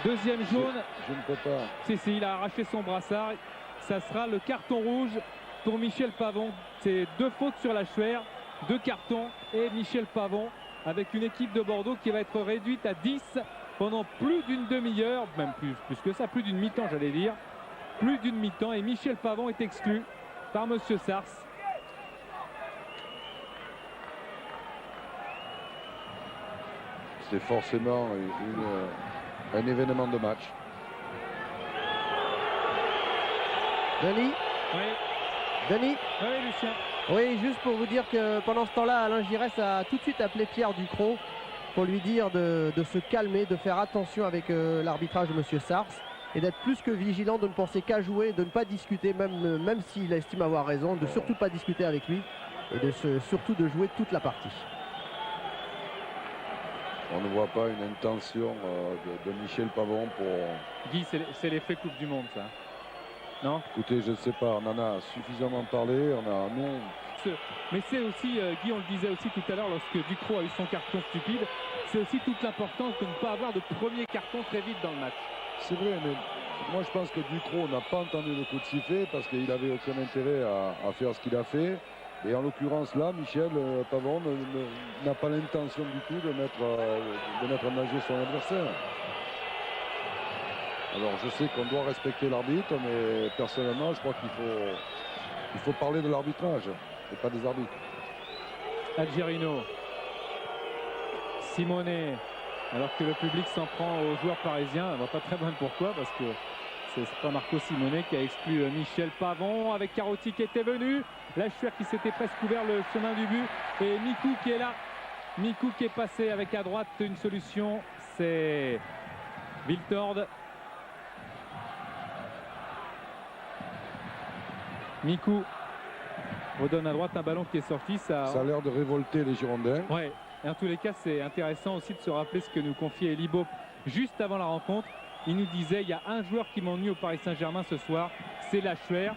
Deuxième jaune. Je ne peux pas. Si, il a arraché son brassard. Ça sera le carton rouge pour Michel Pavon. C'est 2 fautes sur Lachuer, 2 cartons et Michel Pavon avec une équipe de Bordeaux qui va être réduite à 10 pendant plus d'une demi-heure, même plus que ça, plus d'une mi-temps j'allais dire. Plus d'une mi-temps et Michel Pavon est exclu par Monsieur Sars. C'est forcément un événement de match. Denis, Oui, Lucien. oui, juste pour vous dire que pendant ce temps-là, Alain Giresse a tout de suite appelé Pierre Ducrot pour lui dire de se calmer, de faire attention avec l'arbitrage de Monsieur Sars et d'être plus que vigilant, de ne penser qu'à jouer, de ne pas discuter, même s'il estime avoir raison, de surtout pas discuter avec lui et surtout de jouer toute la partie. On ne voit pas une intention de Michel Pavon pour... Guy, c'est l'effet Coupe du Monde, ça. Non? Écoutez, je ne sais pas, on en a suffisamment parlé. Mais c'est aussi, Guy, on le disait aussi tout à l'heure, lorsque Ducrot a eu son carton stupide, c'est aussi toute l'importance de ne pas avoir de premier carton très vite dans le match. C'est vrai, mais moi je pense que Ducrot n'a pas entendu le coup de sifflet parce qu'il n'avait aucun intérêt à faire ce qu'il a fait. Et en l'occurrence là, Michel Pavon n'a pas l'intention du tout de mettre en danger son adversaire. Alors je sais qu'on doit respecter l'arbitre, mais personnellement je crois qu'il faut parler de l'arbitrage et pas des arbitres. Algerino, Simonet, alors que le public s'en prend aux joueurs parisiens, on ne voit pas très bien pourquoi, parce que c'est pas Marco Simonet qui a exclu Michel Pavon, avec Carotti qui était venu, Lachuer qui s'était presque ouvert le chemin du but, et Mikou qui est là, Mikou qui est passé avec à droite une solution, c'est Viltord. Mikou redonne à droite un ballon qui est sorti. Ça a l'air de révolter les Girondins. Ouais. Et en tous les cas, c'est intéressant aussi de se rappeler ce que nous confiait Elie Baup juste avant la rencontre. Il nous disait, il y a un joueur qui m'ennuie au Paris Saint-Germain ce soir, c'est Lachuer.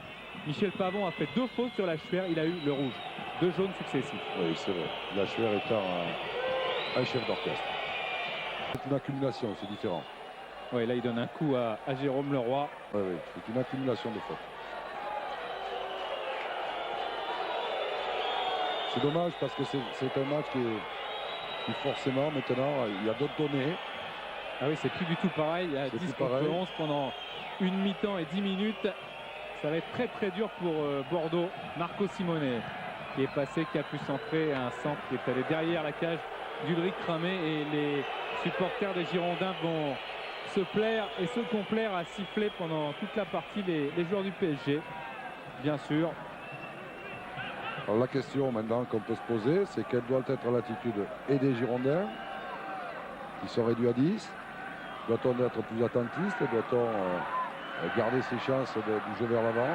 Michel Pavon a fait 2 fautes sur Lachuer, il a eu le rouge. 2 jaunes successifs. Oui, c'est vrai. Lachuer étant un chef d'orchestre. C'est une accumulation, c'est différent. Oui, là il donne un coup à Jérôme Leroy. Oui, c'est une accumulation de fautes. C'est dommage parce que c'est un match qui forcément maintenant il y a d'autres données. Ah oui, c'est plus du tout pareil. Il y a 10 contre 11 pendant une mi-temps et 10 minutes. Ça va être très très dur pour Bordeaux. Marco Simonet qui est passé, qui a pu centrer un centre qui est allé derrière la cage d'Ulrich Cramé, et les supporters des Girondins vont se plaire et se complaire à siffler pendant toute la partie les joueurs du PSG, bien sûr. Alors la question maintenant qu'on peut se poser, c'est quelle doit être l'attitude et des Girondins qui sont réduits à 10. Doit-on être plus attentiste? Doit-on garder ses chances du jeu vers l'avant?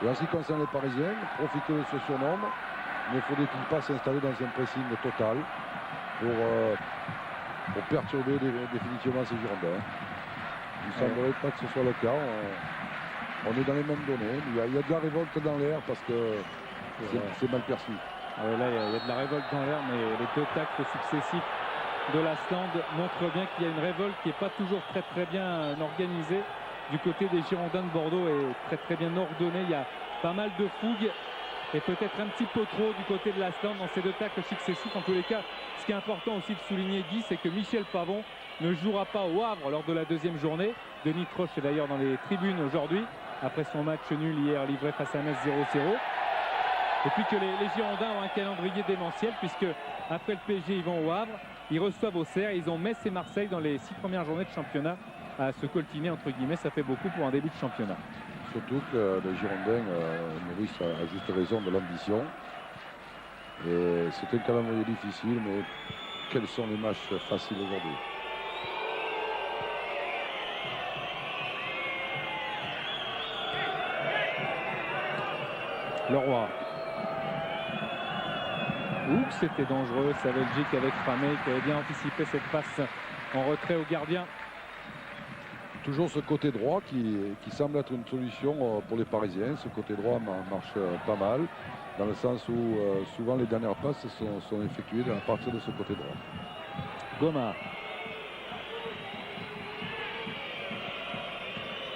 Et en ce qui concerne les Parisiens, profiter de ce surnombre, ne faudrait-il pas s'installer dans un pressing total pour perturber définitivement ces Girondins? Il ne semblerait pas que ce soit le cas. On est dans les mêmes données. Il y a de la révolte dans l'air parce que c'est mal perçu. Là, il y a de la révolte dans l'air, mais les 2 tacles successifs de l'Asland montrent bien qu'il y a une révolte qui n'est pas toujours très très bien organisée du côté des Girondins de Bordeaux, et très très bien ordonnée. Il y a pas mal de fougue et peut-être un petit peu trop du côté de l'Asland dans ces 2 tacles successifs. En tous les cas, ce qui est important aussi de souligner, Guy, c'est que Michel Pavon ne jouera pas au Havre lors de la 2e journée. Denis Troche est d'ailleurs dans les tribunes aujourd'hui après son match nul hier livré face à Metz 0-0. Et puis que les Girondins ont un calendrier démentiel, puisque après le PSG, ils vont au Havre, ils reçoivent Auxerre, ils ont Metz et Marseille dans les 6 premières journées de championnat à se coltiner, entre guillemets. Ça fait beaucoup pour un début de championnat. Surtout que les Girondins nourrissent à juste raison de l'ambition. Et c'est un calendrier difficile, mais quels sont les matchs faciles aujourd'hui? Leroy. Oups, c'était dangereux, ça Belgique avec Framé qui avait bien anticipé cette passe en retrait au gardien. Toujours ce côté droit qui semble être une solution pour les Parisiens. Ce côté droit marche pas mal, dans le sens où souvent les dernières passes sont effectuées à partir de ce côté droit. Goma.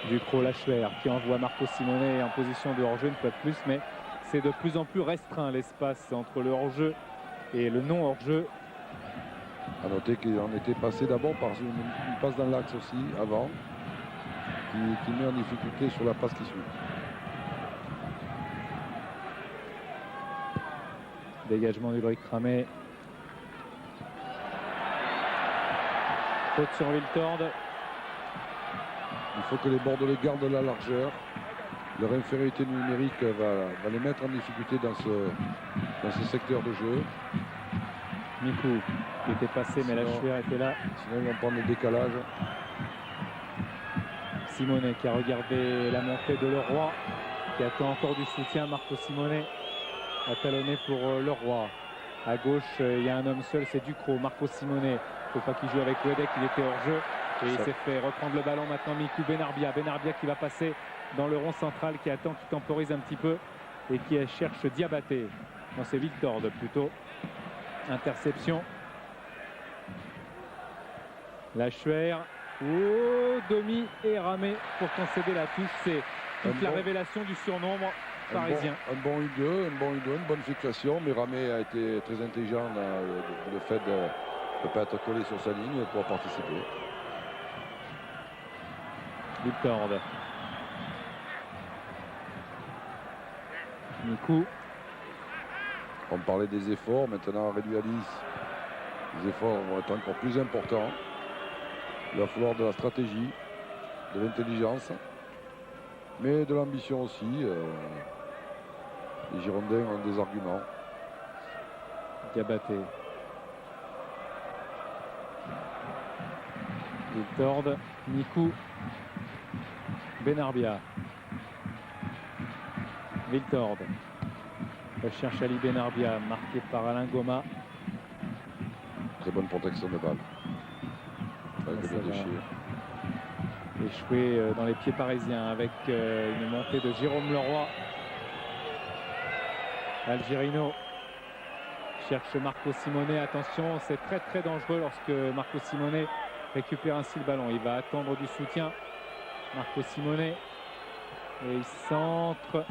Ducrot, Lachuer qui envoie Marco Simonet en position de hors-jeu, une fois de plus, mais c'est de plus en plus restreint l'espace entre le hors-jeu et le non hors-jeu. À noter qu'on était passé d'abord par une passe dans l'axe aussi avant, qui met en difficulté sur la passe qui suit. Dégagement d'Ulrich Cramé. Faute sur Viltord. Il faut que les Bordelais gardent la largeur. Leur infériorité numérique va les mettre en difficulté dans ce secteur de jeu. Mikou qui était passé, mais Lachuer était là. Sinon ils vont prendre le décalage. Simonet qui a regardé la montée de Leroy, qui attend encore du soutien. Marco Simonet a talonné pour Leroy. À gauche, il y a un homme seul, c'est Ducrot. Marco Simonet faut pas qu'il joue avec Wedek, il était hors jeu. Et il s'est fait reprendre le ballon maintenant. Mikou Benarbia. Benarbia qui va passer dans le rond central, qui attend, qui temporise un petit peu et qui cherche Diabaté. Non, c'est Viltord plutôt. Interception. Lachuer. Oh, Domi et Ramé pour concéder la touche. C'est toute la révélation du surnombre parisien. Un bon U2, une bonne fixation, mais Ramé a été très intelligent dans le fait de ne pas être collé sur sa ligne pour participer. Viltord. Mikou. On parlait des efforts, maintenant réduit à 10. Les efforts vont être encore plus importants. Il va falloir de la stratégie, de l'intelligence, mais de l'ambition aussi. Les Girondins ont des arguments. Diabaté. Viltord. Mikou. Benarbia. Viltord. Recherche Ali Benarbia, marqué par Alain Goma. Très bonne protection de balle. Avec le déchir. Échoué dans les pieds parisiens avec une montée de Jérôme Leroy. Algerino cherche Marco Simone. Attention, c'est très très dangereux lorsque Marco Simone récupère ainsi le ballon. Il va attendre du soutien. Marco Simone. Et il centre.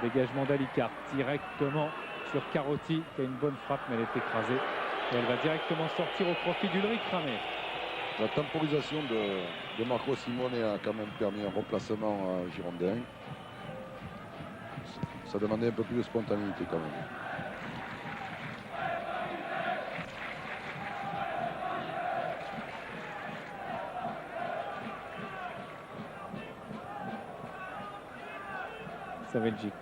Dégagement d'Alicart directement sur Carotti qui a une bonne frappe mais elle est écrasée. Et elle va directement sortir au profit d'Ulrich Ramé. La temporisation de Marco Simone a quand même permis un remplacement girondin. Ça demandait un peu plus de spontanéité quand même. Belgique.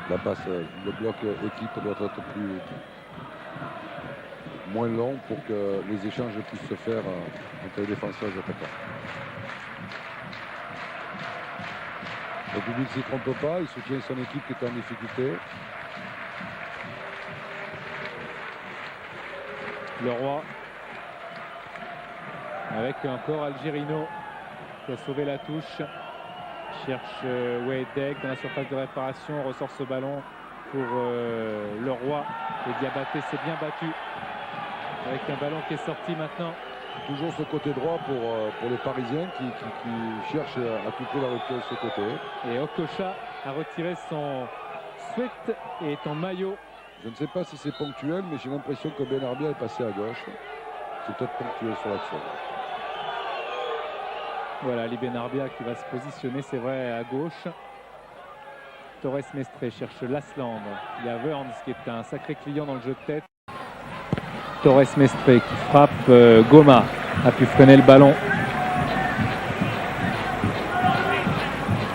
La passe, le bloc équipe doit être moins long pour que les échanges puissent se faire entre les défenseurs et les attaquants. Le public ne s'y trompe pas, il soutient son équipe qui est en difficulté. Leroy. Avec encore Algerino qui a sauvé la touche. Cherche Wedek dans la surface de réparation. Ressort ce ballon pour Leroy. Et Diabaté s'est bien battu avec un ballon qui est sorti maintenant. Toujours ce côté droit pour les Parisiens qui cherchent à couper la rupture de ce côté. Et Okocha a retiré son sweat et est en maillot. Je ne sais pas si c'est ponctuel, mais j'ai l'impression que Benarbia est passé à gauche. C'est peut-être ponctuel sur l'action. Voilà, Ali Benarbia qui va se positionner, c'est vrai, à gauche. Torres Mestre cherche Lasland. Il y a Wörns qui est un sacré client dans le jeu de tête. Torres Mestre qui frappe. Goma a pu freiner le ballon.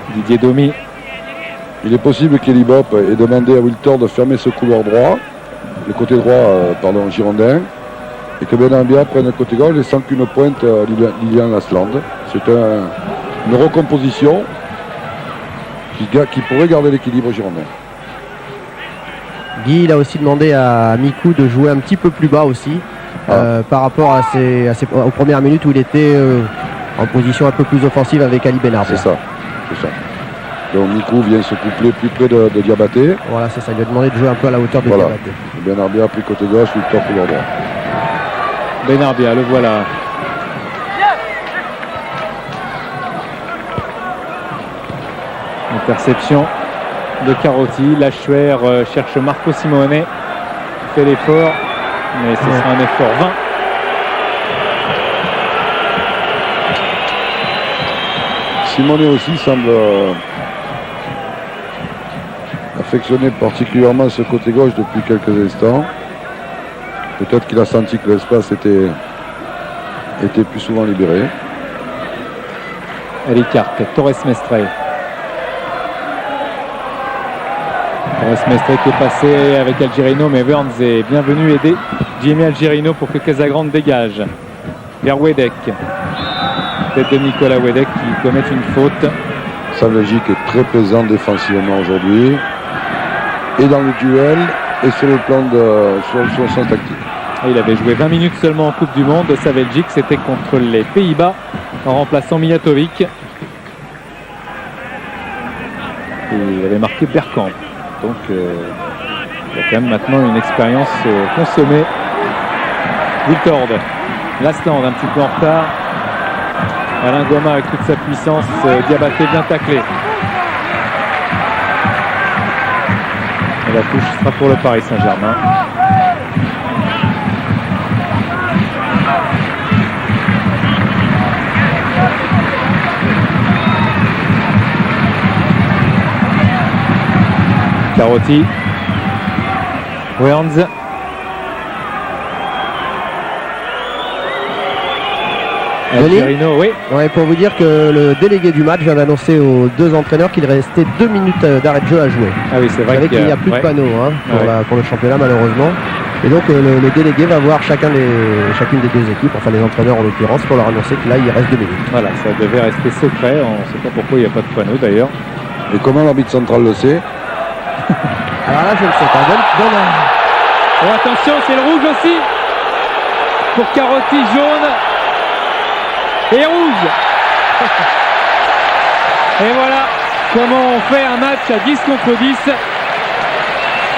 Didier Domi. Il est possible qu'Elibop ait demandé à Wiltord de fermer ce couloir droit, le côté droit, girondin, et que Benarbia prenne le côté gauche et sans qu'une pointe Lilian Lasland. C'est une recomposition qui pourrait garder l'équilibre girondin. Guy, il a aussi demandé à Mikou de jouer un petit peu plus bas aussi, par rapport aux premières minutes où il était en position un peu plus offensive avec Ali Benarbia. C'est ça. Donc Mikou vient se coupler plus près de Diabaté. Voilà, c'est ça. Il lui a demandé de jouer un peu à la hauteur de Diabaté. Benarbia a pris côté gauche, Wiltord couloir droit. Benarbia, le voilà. Interception de Carotti. Lachuer cherche Marco Simone. Fait l'effort, mais ce sera un effort vain. Simone aussi semble affectionner particulièrement ce côté gauche depuis quelques instants. Peut-être qu'il a senti que l'espace était plus souvent libéré. Alicart, Torres Mestre. Torres Mestre qui est passé avec Algerino, mais Wörns est bienvenu aider Jimmy Algerino pour que Casagrande dégage vers Wedek. Tête de Nicolas Wedek qui commet une faute. Sa Belgique est très présente défensivement aujourd'hui. et dans le duel et sur le plan sur son tactique. Il avait joué 20 minutes seulement en Coupe du Monde. Sa Belgique, c'était contre les Pays-Bas en remplaçant Mijatovic. Et il avait marqué Bergkamp. Donc il y a quand même maintenant une expérience consommée. Wiltord, Lasland un petit peu en retard. Alain Goma avec toute sa puissance. Diabaté bien taclé. Et la touche sera pour le Paris Saint-Germain. Carotti, Wernz, Algerino, oui. Ouais, pour vous dire que le délégué du match vient d'annoncer aux deux entraîneurs qu'il restait 2 minutes d'arrêt de jeu à jouer. Ah oui, c'est vrai qu'il n'y a plus de panneau pour le championnat malheureusement. Et donc le délégué va voir chacune des deux équipes, enfin les entraîneurs en l'occurrence, pour leur annoncer que là il reste 2 minutes. Voilà, ça devait rester secret, on ne sait pas pourquoi il n'y a pas de panneau d'ailleurs. Et comment l'arbitre central le sait? Alors là je ne sais pas. Oh, attention, c'est le rouge aussi pour Carotti, jaune et rouge. Et voilà comment on fait un match à 10 contre 10.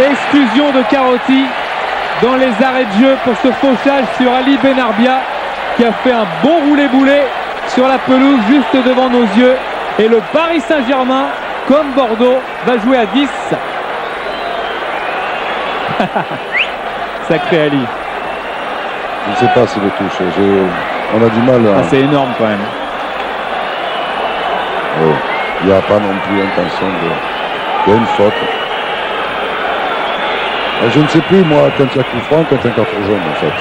Exclusion de Carotti dans les arrêts de jeu pour ce fauchage sur Ali Benarbia qui a fait un bon roulé-boulé sur la pelouse juste devant nos yeux. Et le Paris Saint-Germain, comme Bordeaux, va jouer à 10. Sacré Ali. Je ne sais pas si le touche. On a du mal à... c'est énorme quand même. Ouais. Il n'y a pas non plus l'intention de... Il y a une faute. Je ne sais plus moi quand il y a coup franc, quand il y a un carton jaune en fait.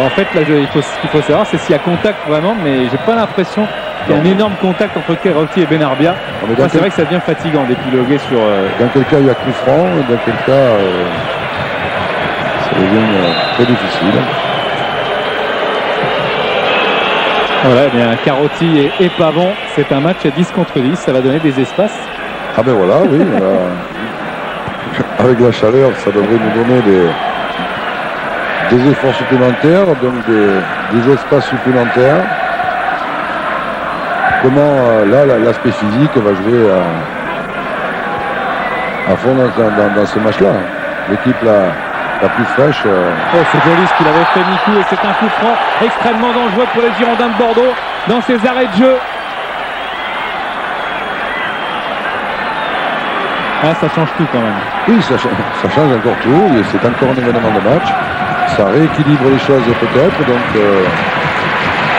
En fait là ce qu'il faut savoir c'est s'il y a contact vraiment, mais j'ai pas l'impression qu'il y a un énorme contact entre Carotti et Benarbia. C'est vrai que ça devient fatigant d'épiloguer sur... Dans quel cas il y a coup franc, et dans quel cas ça devient très difficile. Voilà, eh bien Carotti et Pavon, c'est un match à 10 contre 10, ça va donner des espaces. Ah ben voilà, oui. Avec la chaleur, ça devrait nous donner des efforts supplémentaires, donc des espaces supplémentaires. Comment là l'aspect physique va jouer à fond dans ce match-là. L'équipe la plus fraîche. Oh, c'est joli ce qu'il avait fait Mikou, et c'est un coup franc extrêmement dangereux pour les Girondins de Bordeaux dans ces arrêts de jeu. Ah, ça change tout quand même. Oui, ça change encore tout. C'est encore un événement de match. Ça rééquilibre les choses peut-être. Donc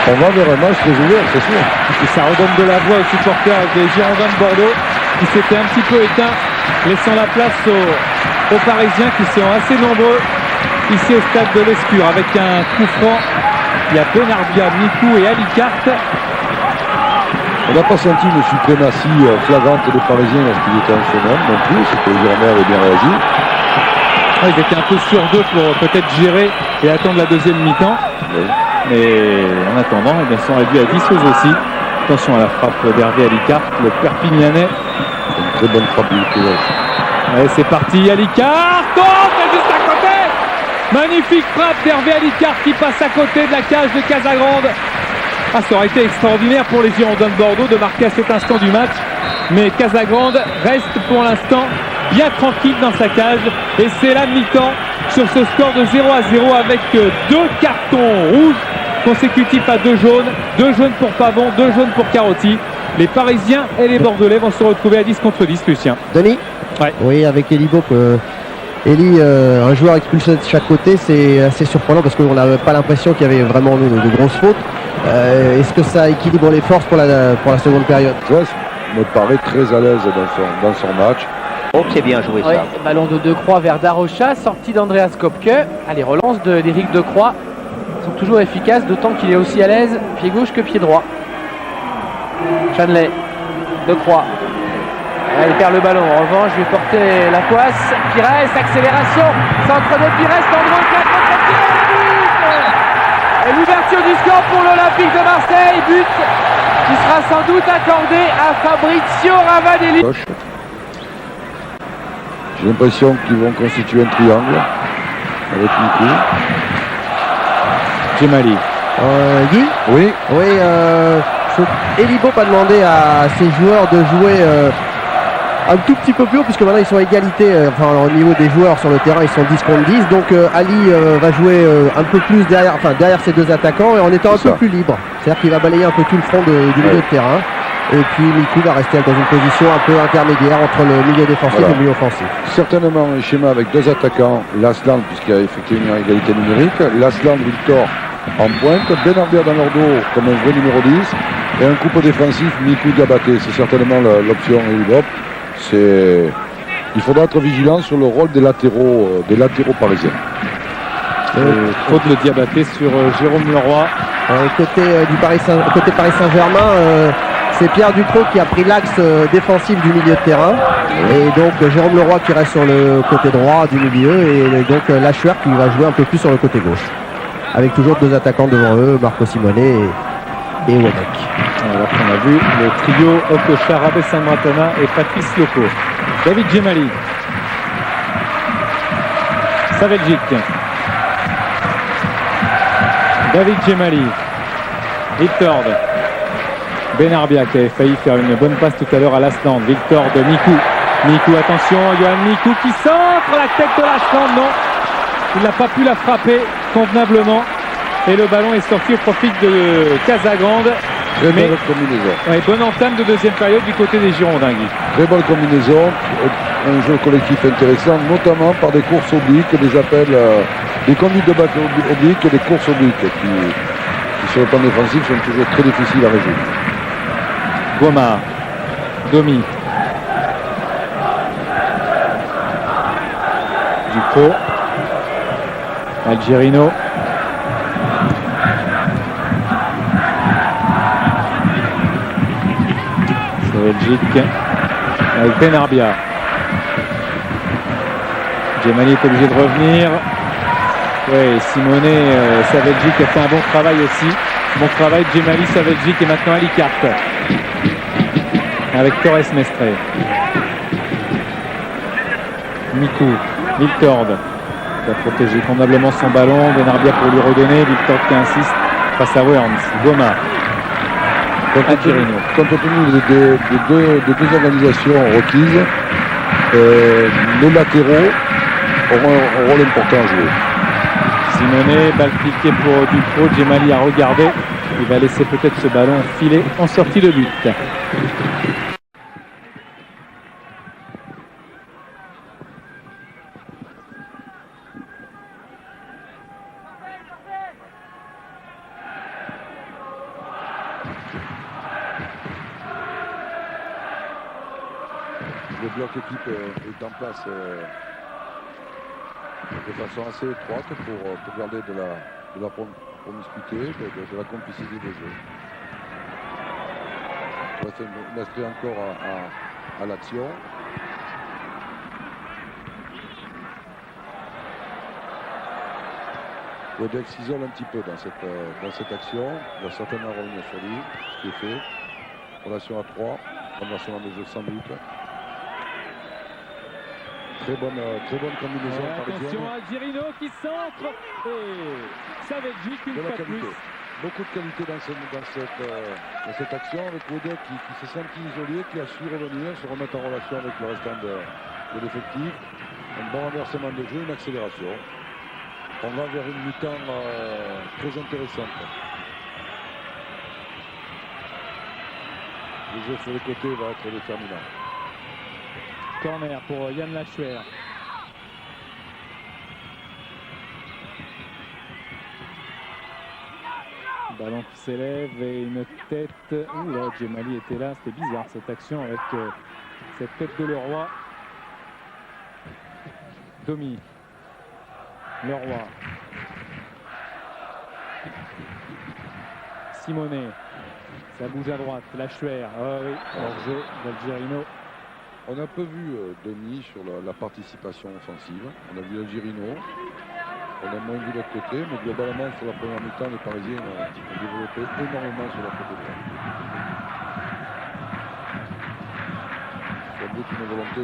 on va vers un match très ouvert, c'est sûr. Et ça redonne de la voix aux supporters des Girondins de Bordeaux qui s'étaient un petit peu éteints, laissant la place aux Parisiens qui sont assez nombreux ici au stade de l'Escure avec un coup franc. Il y a Benarbia, Mikou et Alicart. On n'a pas senti une suprématie flagrante des Parisiens lorsqu'ils étaient en phénomène non plus, c'est que les Girondins avaient bien réagi. Ouais, ils étaient un peu sur deux pour peut-être gérer et attendre la deuxième mi-temps. Oui. Mais en attendant, eh bien, ils sont réduits à 10 aussi. Attention à la frappe d'Hervé Alicart, le Perpignanais. Une très bonne frappe du pilote. Allez, c'est parti, Alicart. Oh, c'est juste à côté. Magnifique frappe d'Hervé Alicart qui passe à côté de la cage de Casagrande. Ah, ça aurait été extraordinaire pour les Girondins de Bordeaux de marquer à cet instant du match. Mais Casagrande reste pour l'instant bien tranquille dans sa cage. Et c'est la mi-temps sur ce score de 0-0 avec 2 cartons rouges consécutifs à 2 jaunes. 2 jaunes pour Pavon, 2 jaunes pour Carotti. Les Parisiens et les Bordelais vont se retrouver à 10 contre 10, Lucien. Denis ? Ouais. Oui, avec Eli Bopp. Eli, un joueur expulsé de chaque côté, c'est assez surprenant parce qu'on n'a pas l'impression qu'il y avait vraiment de grosses fautes. Est-ce que ça équilibre les forces pour la seconde période? Dress me paraît très à l'aise dans son match. Oh, c'est bien joué ça. Ouais, ballon de Decroix vers Darocha, sortie d'Andreas Kopke. Allez, relance d'Éric Decroix. Ils sont toujours efficaces, d'autant qu'il est aussi à l'aise pied gauche que pied droit. Chanley, Decroix. Il perd le ballon. En revanche, je vais porter la poisse. Pires, accélération. Centre de Pires, Andrew Claque contre Pires, le but. Et l'ouverture du score pour l'Olympique de Marseille. But qui sera sans doute accordé à Fabrizio Ravanelli. J'ai l'impression qu'ils vont constituer un triangle avec Mikou. Djemali. Guy. Oui. Oui, Elie Bopp a demandé à ses joueurs de jouer un tout petit peu plus haut, puisque maintenant ils sont à égalité, au niveau des joueurs sur le terrain, ils sont 10 contre 10. Donc Ali va jouer un peu plus derrière ses deux attaquants et en étant un peu plus libre. C'est-à-dire qu'il va balayer un peu tout le front du milieu de terrain. Et puis Mikou va rester dans une position un peu intermédiaire entre le milieu défensif et le milieu offensif. Certainement un schéma avec deux attaquants, Lasland, puisqu'il y a effectivement une égalité numérique, Lasland, Victor en pointe, Benarbia dans leur dos comme un vrai numéro 10, et un couple défensif, Mikou Diabaté. C'est certainement l'option Elie Bopp. Il faudra être vigilant sur le rôle des latéraux parisiens. Faute de Diabaté sur Jérôme Leroy. Côté Paris Saint-Germain, c'est Pierre Ducrot qui a pris l'axe défensif du milieu de terrain. Et donc Jérôme Leroy qui reste sur le côté droit du milieu. Et donc Lachuer qui va jouer un peu plus sur le côté gauche. Avec toujours deux attaquants devant eux, Marco Simone et Wedek. Alors qu'on a vu le trio Okocha, Rabé Sambratana et Patrice Loco. David Djemali. Saveljic. David Djemali. Victor. Benarbia qui avait failli faire une bonne passe tout à l'heure à Lasland. Victor de Mikou. Mikou, attention, Johan Mikou qui centre la tête de Lasland. Non, il n'a pas pu la frapper convenablement. Et le ballon est sorti au profit de Casagrande. Très bonne combinaison. Ouais, bonne entame de deuxième période du côté des Girondins, Guy. Très bonne combinaison. Un jeu collectif intéressant, notamment par des courses obliques, des appels, des conduites de balle obliques et des courses obliques qui sur le plan défensif sont toujours très difficiles à résoudre. Goma, Domi, Ducrot, Algerino, Saveljic avec Benarbia. Djemali est obligé de revenir. Oui, Simone Saveljic a fait un bon travail aussi. Bon travail, Djemali, Saveljic et maintenant Ali Carte. Avec Torres Mestre. Mikou, Victor qui a protégé convenablement son ballon. Benarbia pour lui redonner. Victor qui insiste face à Werns. Goma. Compte tenu des deux organisations requises, les latéraux auront un rôle important à jouer. Simone, balle piquée pour Ducrot. Djemali a regardé. Il va laisser peut-être ce ballon filer en sortie de but. Le bloc équipe est en place de façon assez étroite pour garder de la promiscuité, de la complicité des jeux. Mestre encore à l'action. Wedek s'isole un petit peu dans cette action. Il va certainement revenir sur lui, ce qui est fait. Relation à 3, conversion de jeu sans doute. Très bonne combinaison. Attention, Algerino qui centre et Saveljic une fois de plus. Beaucoup de qualité dans cette action avec Wedek qui s'est senti isolé, qui a su revenir, se remettre en relation avec le restant de l'effectif. Un bon renversement de jeu, une accélération. On va vers une mi-temps très intéressante. Le jeu sur les côtés va être déterminant. Corner pour Yann Lachuer. Ballon qui s'élève et une tête. Ouh là, Djemali était là. C'était bizarre cette action avec cette tête de Leroy. Domi. Leroy. Simone. Ça bouge à droite. Lachuer. Ah oui, hors-jeu d'Algerino. On a un peu vu Denis sur la participation offensive. On a vu Algerino. On a moins vu l'autre côté, mais globalement sur la première mi-temps, les Parisiens ont développé énormément sur la côté droit. Sans doute une volonté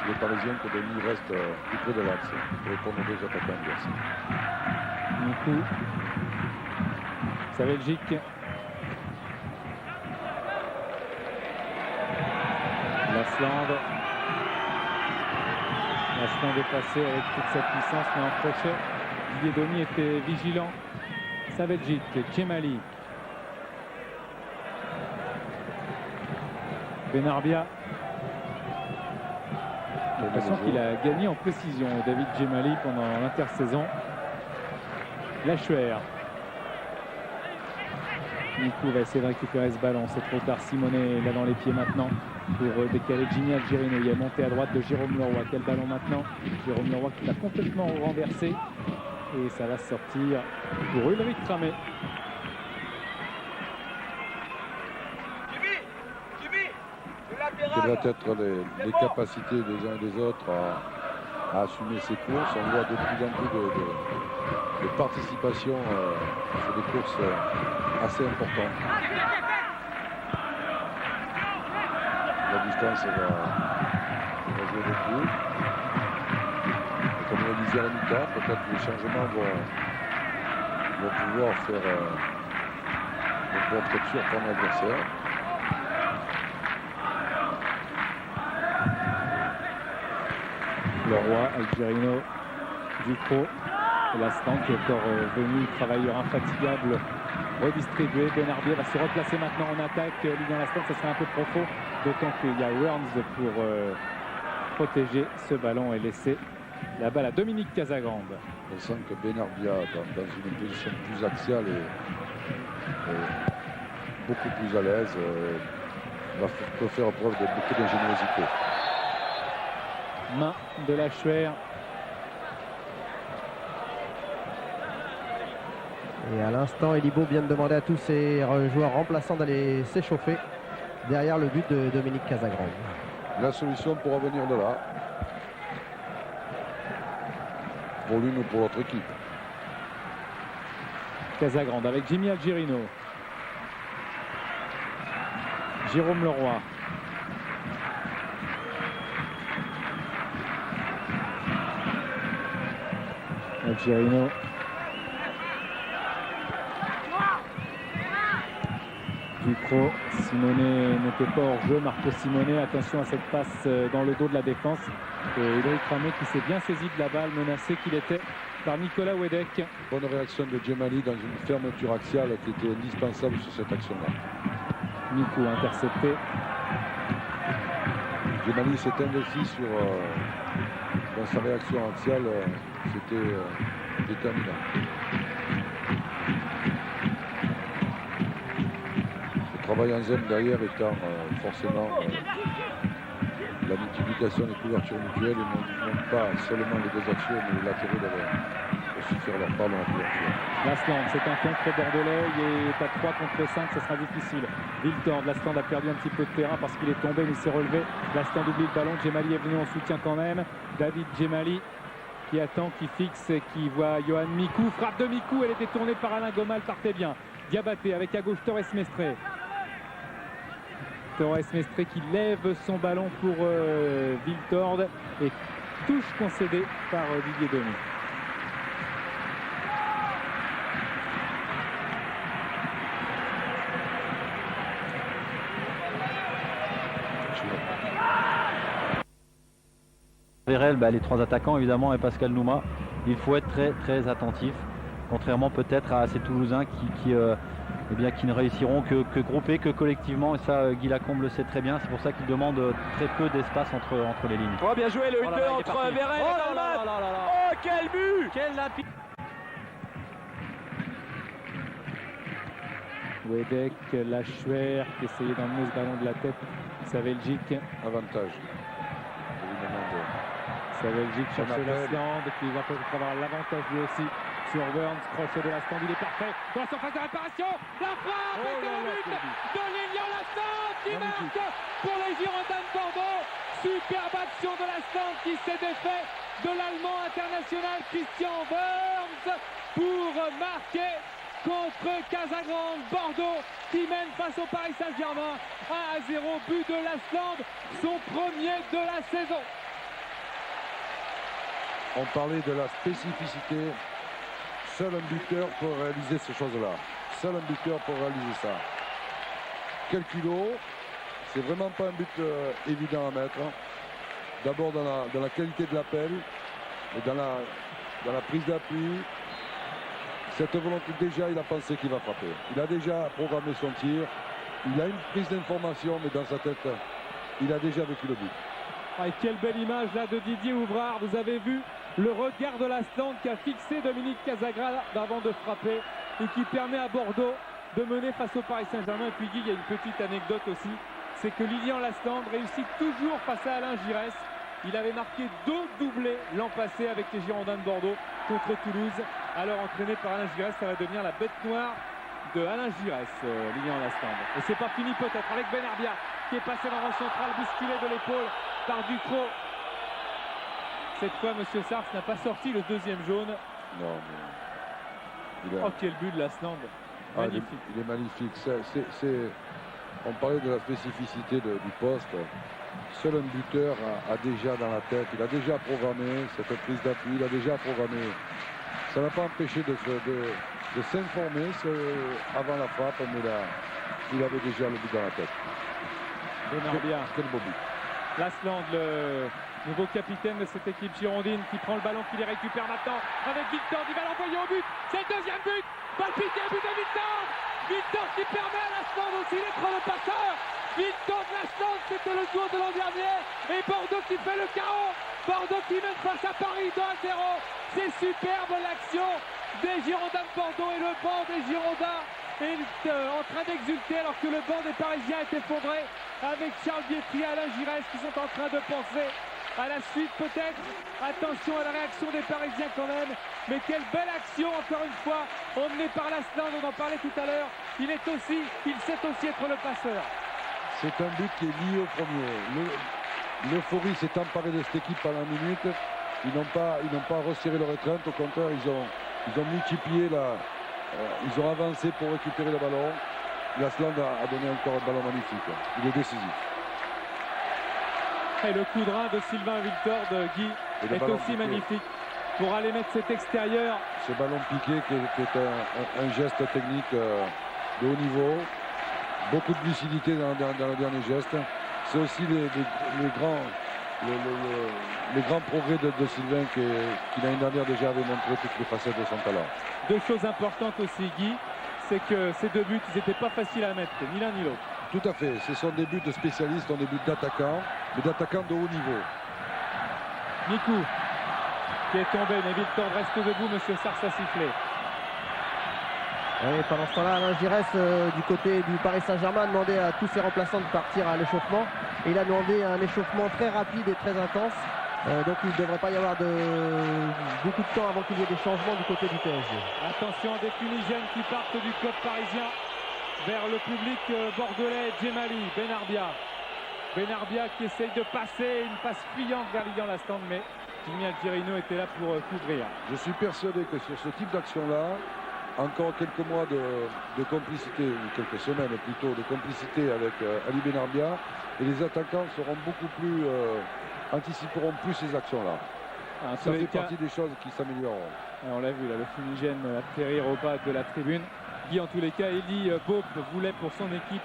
les Parisiens que Denis reste plus près de l'axe pour répondre aux deux attaquants adversaires. Mikou. Saveljic. Lasland. Lasland est passé avec toute sa puissance, mais en crochet. Didier Denis était vigilant. Saveljic, Djemali. Benarbia. J'ai l'impression qu'il a gagné en précision, David Djemali, pendant l'intersaison. Lachuer. Mikou va essayer de récupérer ce ballon. C'est trop tard. Simonet est là dans les pieds maintenant pour décaler Jimmy Algerino. Il est monté à droite de Jérôme Leroy. Quel ballon maintenant? Jérôme Leroy qui l'a complètement renversé. Et ça va sortir pour Ulrich Kramé. Quelles doivent être les capacités des uns et des autres à assumer ces courses. On voit de plus en plus de participation sur des courses assez importantes. La distance va jouer beaucoup. Et comme on le disait à la mi-temps, peut-être que les changements vont pouvoir peut-être surprendre l'adversaire. Leroy, Algerino, Ducrot. Et Lasland qui est encore venu, travailleur infatigable, redistribué. Benarbia va se replacer maintenant en attaque. Lilian Lasland, ça serait un peu profond, d'autant qu'il y a Wurns pour protéger ce ballon et laisser la balle à Dominique Casagrande. On sent que Benarbia, dans une position plus axiale et beaucoup plus à l'aise, peut faire preuve de beaucoup d'ingéniosité. Main de Lachuer. Et à l'instant, Elibo vient de demander à tous ses joueurs remplaçants d'aller s'échauffer derrière le but de Dominique Casagrande. La solution pourra venir de là, pour l'une ou pour l'autre équipe. Casagrande avec Jimmy Algerino. Jérôme Leroy. Algerino. Ducrot. Simonet n'était pas hors jeu. Marco Simonet, attention à cette passe dans le dos de la défense. Et Ulrich Kramé qui s'est bien saisi de la balle, menacé qu'il était par Nicolas Wedek. Bonne réaction de Djemali dans une fermeture axiale qui était indispensable sur cette action-là. Mikou intercepté. Djemali s'est investi dans sa réaction axiale. C'était déterminant. Le travail en zone derrière étant forcément la multiplication des couvertures mutuelles et non pas seulement les deux actions, mais les latéraux derrière. Aussi faire leur part dans la couverture. Lasland, c'est un contre bordelais, il est à 3 contre 5, ça sera difficile. Viltord, Lasland a perdu un petit peu de terrain parce qu'il est tombé mais il s'est relevé. Lasland oublie le ballon, Djemali est venu en soutien quand même. David Djemali qui attend, qui fixe, qui voit Johan Mikou. Frappe de Mikou, elle est détournée par Alain Gomal, partait bien. Diabaté avec à gauche Torres Mestre. Torres Mestre qui lève son ballon pour Viltord et touche concédée par Didier Denis. Vérel, les trois attaquants évidemment et Pascal Nouma, il faut être très très attentif, contrairement peut-être à ces Toulousains qui ne réussiront que groupés, que collectivement, et ça Guy Lacombe le sait très bien, c'est pour ça qu'il demande très peu d'espace entre les lignes. Oh bien joué le 1-2 entre Vérel et Dalmat. Oh quel but! Quel lapis! Wedek, Lachuer qui essayait d'emmener ce ballon de la tête. Saveljic. Avantage. Saveljic cherche Lasland qui va peut-être avoir l'avantage lui aussi sur Wurns. Crochet de Lasland, il est parfait dans la surface de réparation. La frappe et le but de Lilian Lasland qui marque pour les Girondins de Bordeaux. Superbe action de Lasland qui s'est défait de l'Allemand international Christian Wurns pour marquer contre Casagrande. Bordeaux qui mène face au Paris Saint-Germain 1-0. But de Lasland, son premier de la saison. On parlait de la spécificité. Seul un buteur peut réaliser ces choses-là. Seul un buteur peut réaliser ça. Quel culot. C'est vraiment pas un but évident à mettre. D'abord dans la qualité de l'appel et dans la prise d'appui. Cette volonté, déjà, il a pensé qu'il va frapper. Il a déjà programmé son tir. Il a une prise d'information, mais dans sa tête, il a déjà vécu le but. Et quelle belle image là de Didier Ouvrard. Vous avez vu le regard de Lasland qui a fixé Dominique Casagrande avant de frapper et qui permet à Bordeaux de mener face au Paris Saint-Germain. Et puis Guy, il y a une petite anecdote aussi, c'est que Lilian Lasland réussit toujours face à Alain Giresse. Il avait marqué 2 doublés l'an passé avec les Girondins de Bordeaux contre Toulouse. Alors entraîné par Alain Giresse, ça va devenir la bête noire de Alain Giresse, Lilian Lasland. Et c'est pas fini peut-être avec Benarbia qui est passé dans le rang central, bousculé de l'épaule par Ducrot. Cette fois, M. Sars n'a pas sorti le deuxième jaune. Non, mais... Oh, quel but de Lasland. Magnifique. Il est magnifique. On parlait de la spécificité du poste. Seul un buteur a déjà dans la tête, il a déjà programmé cette prise d'appui, il a déjà programmé. Ça n'a pas empêché de s'informer avant la frappe, mais là, il avait déjà le but dans la tête. Quel beau but. Lasland, le nouveau capitaine de cette équipe girondine qui prend le ballon, qui les récupère maintenant avec Victor, il va l'envoyer au but. C'est le deuxième but. Balle piquée, but de Victor. Victor qui permet à Lasland aussi d'être le passeur. Victor Lasland, c'était le duo de l'an dernier. Et Bordeaux qui fait le chaos. Bordeaux qui mène face à Paris 2-0. C'est superbe l'action des Girondins de Bordeaux et le banc des Girondins est en train d'exulter alors que le banc des Parisiens est effondré avec Charles Bietri et Alain Giresse qui sont en train de penser à la suite peut-être. Attention à la réaction des Parisiens quand même. Mais quelle belle action encore une fois, emmené par Lasland, on en parlait tout à l'heure. Il sait aussi être le passeur. C'est un but qui est lié au premier. L'euphorie s'est emparée de cette équipe pendant une minute. Ils n'ont pas resserré leur étreinte. Au contraire, ils ont multiplié ils ont avancé pour récupérer le ballon. Lasland a donné encore un ballon magnifique. Il est décisif. Et le coup de rein de Sylvain Victor de Guy est aussi piqué, magnifique pour aller mettre cet extérieur. Ce ballon piqué qui est un geste technique de haut niveau. Beaucoup de lucidité dans le dernier geste. C'est aussi les grands progrès de Sylvain qui l'année dernière déjà avait montré toutes les facettes de son talent. Deux choses importantes aussi, Guy, c'est que ces deux buts, ils n'étaient pas faciles à mettre, ni l'un ni l'autre. Tout à fait, ce sont des buts de spécialistes, ce sont des buts d'attaquants, mais d'attaquants de haut niveau. Mikou qui est tombé, mais Victor reste debout, M. Sars a sifflé. Et pendant ce temps-là, Alain Giresse du côté du Paris Saint-Germain a demandé à tous ses remplaçants de partir à l'échauffement. Et il a demandé un échauffement très rapide et très intense. Donc il ne devrait pas y avoir beaucoup de temps avant qu'il y ait des changements du côté du PSG. Attention à des fumigènes qui partent du club parisien vers le public bordelais. Djemali, Benarbia qui essaye de passer une passe fuyante vers Lilian Lasland, mais Jimmy Algerino était là pour couvrir. Je suis persuadé que sur ce type d'action-là, encore quelques mois de complicité, ou quelques semaines plutôt, de complicité avec Ali Benarbia, et les attaquants seront beaucoup plus anticiperont plus ces actions-là. Ça fait partie des choses qui s'amélioreront. On l'a vu là, le fumigène atterrir au bas de la tribune. Guy, en tous les cas, Elie Boep voulait pour son équipe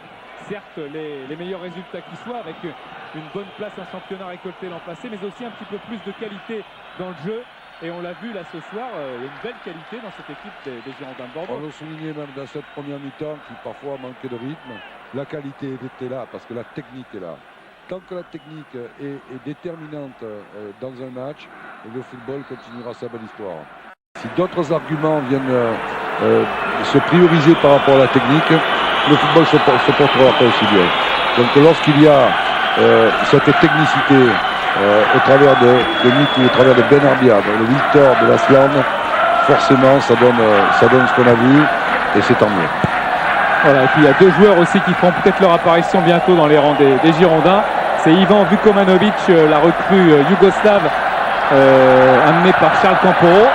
certes les meilleurs résultats qui soient, avec une bonne place en championnat récolté l'an passé, mais aussi un petit peu plus de qualité dans le jeu. Et on l'a vu là ce soir, il y a une belle qualité dans cette équipe des Girondins de Bordeaux. On le soulignait même dans cette première mi-temps qui parfois manquait de rythme. La qualité était là parce que la technique est là. Tant que la technique est déterminante dans un match, le football continuera sa belle histoire. Si d'autres arguments viennent se prioriser par rapport à la technique, le football se portera pas aussi bien. Donc lorsqu'il y a cette technicité au travers de Mikou, au travers de Benarbia, de Victor, de Lasland, forcément ça donne ce qu'on a vu et c'est tant mieux. Voilà, et puis il y a deux joueurs aussi qui feront peut-être leur apparition bientôt dans les rangs des Girondins. C'est Ivan Vukomanovic, la recrue yougoslave amenée par Charles Camporo.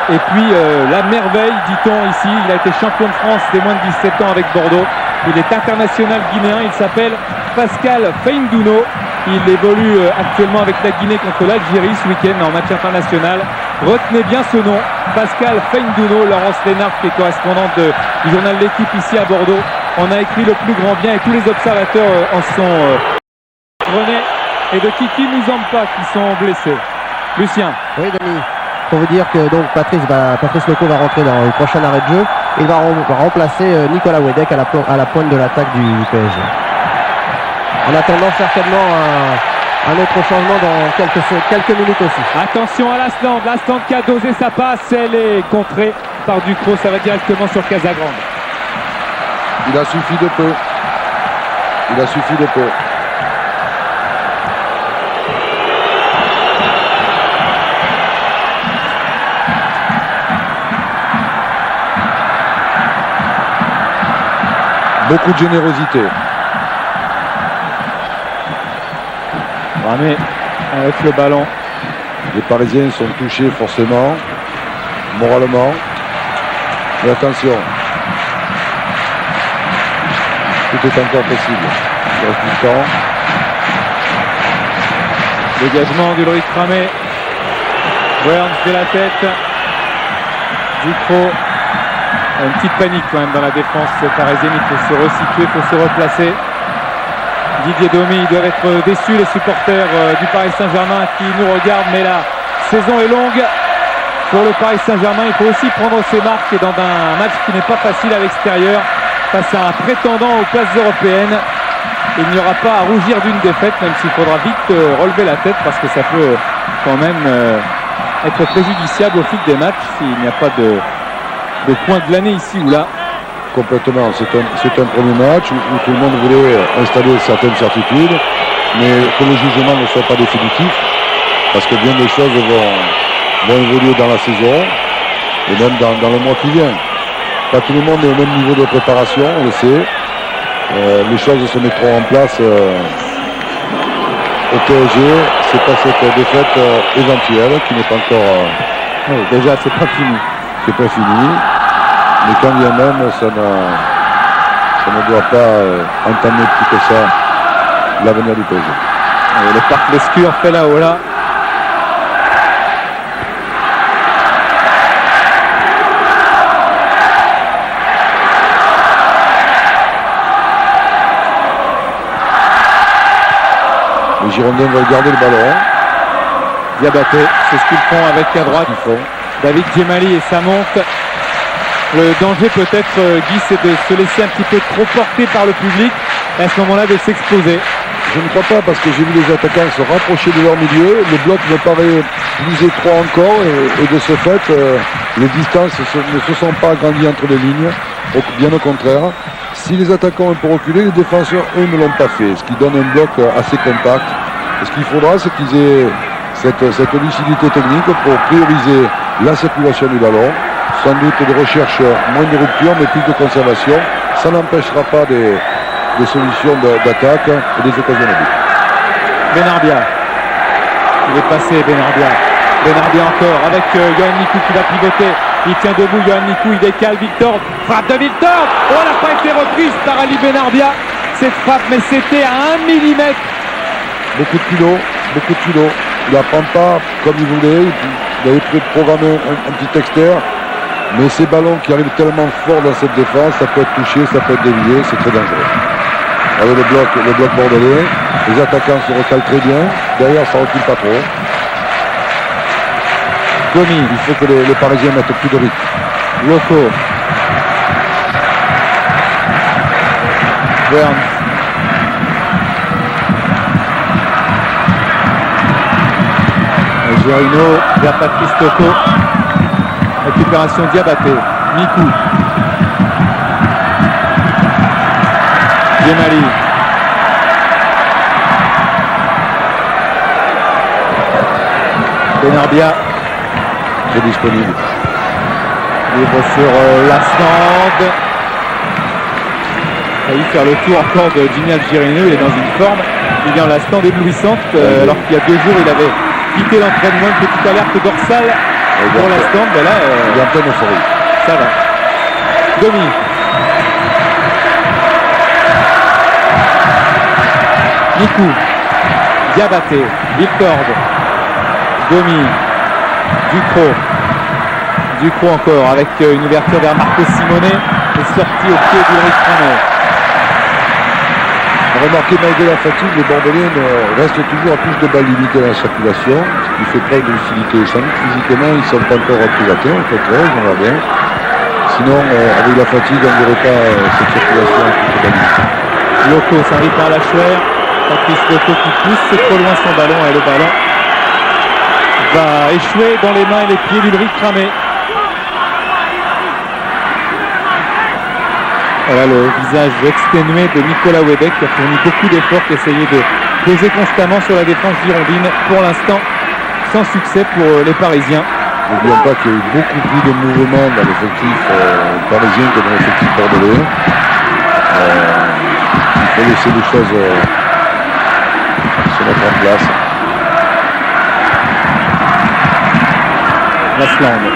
Et puis la merveille, dit-on ici, il a été champion de France des moins de 17 ans avec Bordeaux. Il est international guinéen, il s'appelle Pascal Feindouno. Il évolue actuellement avec la Guinée contre l'Algérie ce week-end en match international. Retenez bien ce nom, Pascal Feindouno. Laurence Lénard, qui est correspondante du journal L'Équipe ici à Bordeaux, on a écrit le plus grand bien et tous les observateurs en sont René et de Kiki Mouzampa qui sont blessés. Lucien. Oui, Denis. Pour vous dire que donc Patrice Loco va rentrer dans le prochain arrêt de jeu. Il va remplacer Nicolas Wedek à la pointe de l'attaque du PSG. En attendant certainement un autre changement dans quelques minutes aussi. Attention à l'Asland qui a dosé sa passe, elle est contrée par Ducrot, ça va directement sur Casagrande. Il a suffi de peu. Il a suffi de peu. Beaucoup de générosité. Ramé avec le ballon. Les Parisiens sont touchés forcément, moralement. Mais attention. Tout est encore possible. Il reste du temps. Dégagement d'Ulrich Ramé. Burns de la tête. Ducrot. Une petite panique quand même dans la défense parisienne. Il faut se resituer, il faut se replacer. Didier Domi, ils doivent être déçus, les supporters du Paris Saint-Germain qui nous regardent, mais la saison est longue pour le Paris Saint-Germain. Il faut aussi prendre ses marques et dans un match qui n'est pas facile à l'extérieur face à un prétendant aux places européennes. Il n'y aura pas à rougir d'une défaite, même s'il faudra vite relever la tête parce que ça peut quand même être préjudiciable au fil des matchs s'il n'y a pas de point de l'année ici ou là. Complètement, c'est un premier match où tout le monde voulait installer certaines certitudes, mais que le jugement ne soit pas définitif, parce que bien des choses vont évoluer dans la saison et même dans le mois qui vient. Pas tout le monde est au même niveau de préparation, on le sait. Les choses se mettront en place au PSG. C'est pas cette défaite éventuelle qui n'est pas encore... déjà, c'est pas fini. C'est pas fini. Mais quand bien même, ça ne doit pas entamer plus que ça l'avenir du PSG. Et le parc Lescure fait là-haut là. Les Girondins veulent garder le ballon. Diabaté, c'est ce qu'ils font avec à droite. David Djemali et ça monte. Le danger peut-être, Guy, c'est de se laisser un petit peu trop porter par le public et à ce moment-là de s'exposer. Je ne crois pas parce que j'ai vu les attaquants se rapprocher de leur milieu. Le bloc me paraît plus étroit encore et de ce fait, les distances ne se sont pas agrandies entre les lignes. Bien au contraire. Si les attaquants ont un peu reculé, les défenseurs, eux, ne l'ont pas fait. Ce qui donne un bloc assez compact. Et ce qu'il faudra, c'est qu'ils aient cette lucidité technique pour prioriser la circulation du ballon. Sans doute des recherches moins de rupture, mais plus de conservation. Ça n'empêchera pas des solutions d'attaque et des occasions de but. Benarbia. Il est passé, Benarbia. Benarbia encore avec Yoann Nickou qui va pivoter. Il tient debout, Yoann Nickou, il décale Victor. Frappe de Victor. Oh, elle n'a pas été reprise par Ali Benarbia. Cette frappe, mais c'était à 1 millimètre. Beaucoup de culot, beaucoup de culot. Il n'apprend pas comme il voulait. Il avait programmé un petit externe. Mais ces ballons qui arrivent tellement fort dans cette défense, ça peut être touché, ça peut être dévié, c'est très dangereux. Avec le bloc bordelais, les attaquants se recalent très bien. Derrière, ça recule pas trop. Domi, il faut que les Parisiens mettent plus de rythme. Loco. Burns. Gerino vers Patrice Loco. Récupération Diabaté. Nickou. Djemali. Benarbia. C'est disponible. Libre sur l'Asland. Il a failli faire le tour encore de Jimmy Algerino. Il est dans une forme. Il est en l'Asland éblouissante. Alors qu'il y a 2 jours, il avait quitté l'entraînement. Une petite alerte dorsale. Pour l'instant, ben là, il est en pleine euphorie. Ça va. Domi. Nickou. Diabaté, Viltord, Gomi, Ducrot encore avec une ouverture vers Marco Simone et sortie au pied d'Ulrich Cramé. Remarquez, malgré la fatigue, les Bordelais restent toujours à plus de balles limitées dans la circulation, ce qui fait preuve de lucidité. Sans doute physiquement, ils ne sont pas encore très atteints, au contraire, on va bien. Sinon, avec la fatigue, on n'aurait pas cette circulation à plus de balles limitées. Loco s'arrive par la chouère. Patrice Loco qui pousse, c'est trop loin son ballon et le ballon va échouer dans les mains et les pieds d'Ulrich Cramé. Voilà le visage exténué de Nicolas Houellebecq qui a fourni beaucoup d'efforts, qui essayait de peser constamment sur la défense girondine. Pour l'instant, sans succès pour les Parisiens. N'oublions pas qu'il y a eu beaucoup plus de mouvements dans l'effectif parisien que dans l'effectif bordelais. Il faut laisser les choses se mettre en place. Lasland.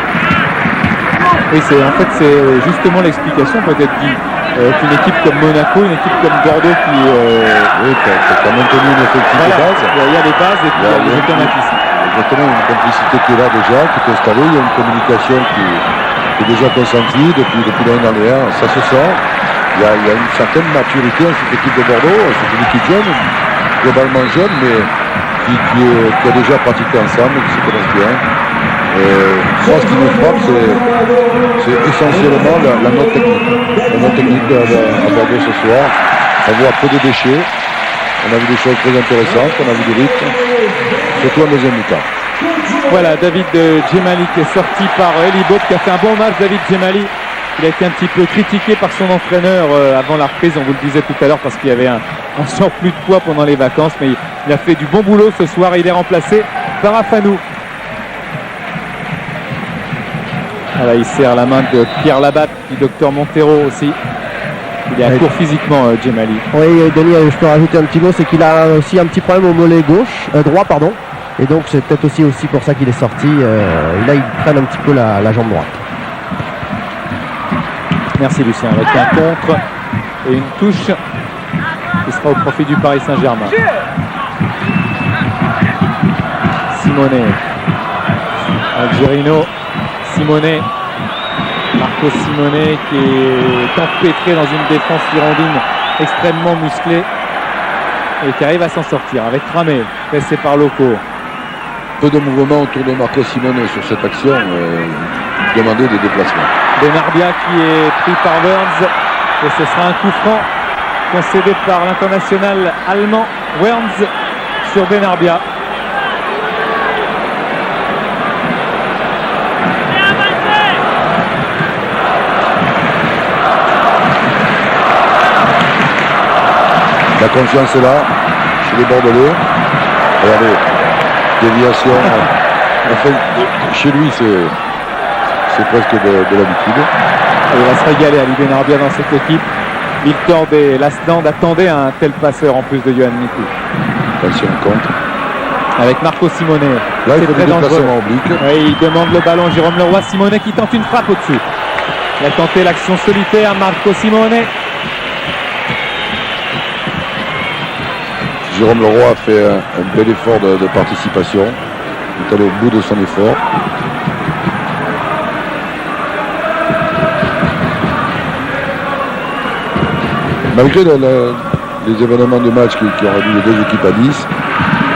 Oui, c'est justement l'explication peut-être qu'une équipe comme Monaco, une équipe comme Bordeaux qui a maintenu une effectif de base. Il y a les bases et puis il y a les automatismes. Exactement, une complicité qui est là déjà, qui est installée, il y a une communication qui est déjà consentie depuis l'année dernière, ça se sent. Il y a une certaine maturité dans cette équipe de Bordeaux, c'est une équipe jeune, globalement jeune, mais qui a déjà pratiqué ensemble, qui se connaissent bien. Moi, ce qui me frappe, c'est essentiellement la note technique. La note technique à Bordeaux ce soir. On voit peu de déchets. On a vu des choses très intéressantes. On a vu du rythme. Surtout en deuxième mi-temps. Voilà, David Djemali qui est sorti par Eli Bob, qui a fait un bon match. David Djemali, il a été un petit peu critiqué par son entraîneur avant la reprise. On vous le disait tout à l'heure parce qu'il y avait un surplus de poids pendant les vacances. Mais il a fait du bon boulot ce soir. Il est remplacé par Afanou. Voilà, il serre la main de Pierre Labatte, du docteur Montero aussi. Il est à court physiquement, Djemali. Oui, Denis, je peux rajouter un petit mot, c'est qu'il a aussi un petit problème au mollet droit, pardon. Et donc c'est peut-être aussi pour ça qu'il est sorti. Et là, il traîne un petit peu la jambe droite. Merci Lucien, avec un contre et une touche qui sera au profit du Paris Saint-Germain. Simone, Algerino, Simone, Marco Simone qui est empêtré dans une défense girondine extrêmement musclée et qui arrive à s'en sortir avec Cramé, pressé par Loco. Peu de mouvements autour de Marco Simone sur cette action, demander des déplacements. Benarbia qui est pris par Wernz et ce sera un coup franc concédé par l'international allemand Wernz sur Benarbia. La confiance est là, chez les Bordelais. Regardez, déviation. Enfin, chez lui, c'est presque de l'habitude. Il va se régaler Ali Benarbia dans cette équipe. Viltord et Lasland attendaient un tel passeur en plus de Yohan Nicou. Attention, contre. Avec Marco Simone. Là, il faut des déplacements obliques. Oui, il demande le ballon. Jérôme Leroy, Simone qui tente une frappe au-dessus. Il a tenté l'action solitaire, Marco Simone. Jérôme Leroy a fait un bel effort de participation. Il est allé au bout de son effort. Malgré les événements de match qui ont réduit les deux équipes à 10,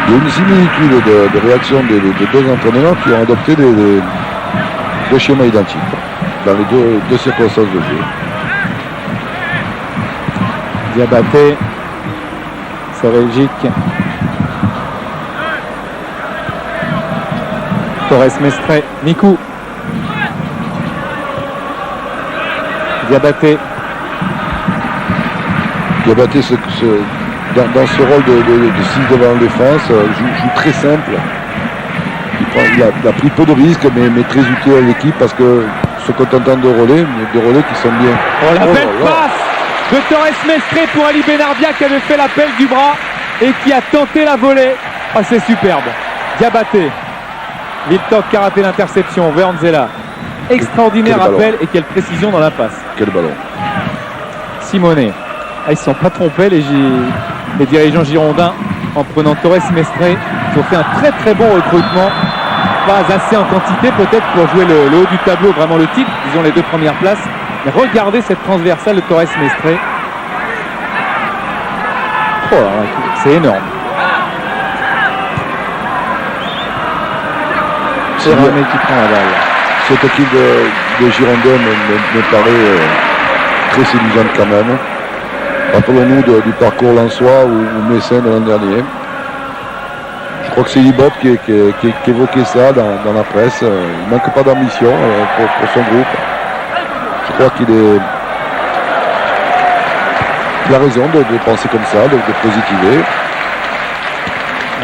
il y a une similitude de réaction des deux entraîneurs qui ont adopté des schémas identiques dans les deux circonstances de jeu. Diabaté, Belgique. Torres Mestre, Nicou. Diabaté. Diabaté, dans ce rôle de 6 devant la défense, joue très simple. Il a pris peu de risques, mais très utile à l'équipe parce que se contentant de relais qui sont bien. Oh, la belle passe de Torres Mestre pour Ali Benarbia qui avait fait l'appel du bras et qui a tenté la volée. Oh, c'est superbe. Diabaté. Viltord qui a raté l'interception. Wernzela. Extraordinaire appel et quelle précision dans la passe. Quel ballon. Simone. Ah, ils ne se sont pas trompés les dirigeants girondins. en prenant Torres Mestre. Ils ont fait un très très bon recrutement. Pas assez en quantité peut-être pour jouer le haut du tableau, vraiment le titre, disons les 2 premières places. Mais regardez cette transversale de Torres Mestre. Oh, c'est énorme. C'est Ramé qui prend la balle. Cette équipe de Girondins me paraît très séduisante quand même. Rappelons-nous du parcours lensois ou Messin de l'an dernier. Je crois que c'est Libop qui évoquait ça dans la presse. Il ne manque pas d'ambition pour son groupe. Je crois qu'il a raison de penser comme ça, de positiver.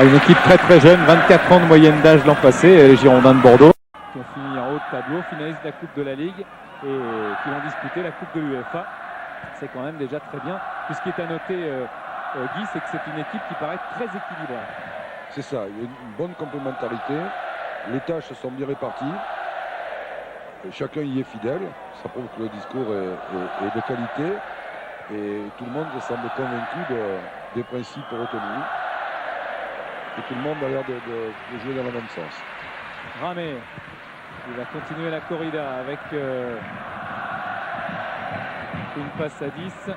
Une équipe très très jeune, 24 ans de moyenne d'âge l'an passé, les Girondins de Bordeaux, qui ont fini en haut de tableau, finalistes de la Coupe de la Ligue et qui vont disputer la Coupe de l'UEFA. C'est quand même déjà très bien. Tout ce qui est à noter, Guy, c'est que c'est une équipe qui paraît très équilibrée. C'est ça, il y a une bonne complémentarité. Les tâches sont bien réparties. Chacun y est fidèle. Ça prouve que le discours est de qualité. Et tout le monde semble convaincu des principes retenus. Et tout le monde a l'air de jouer dans le même sens. Ramé, il va continuer la corrida avec une passe à 10,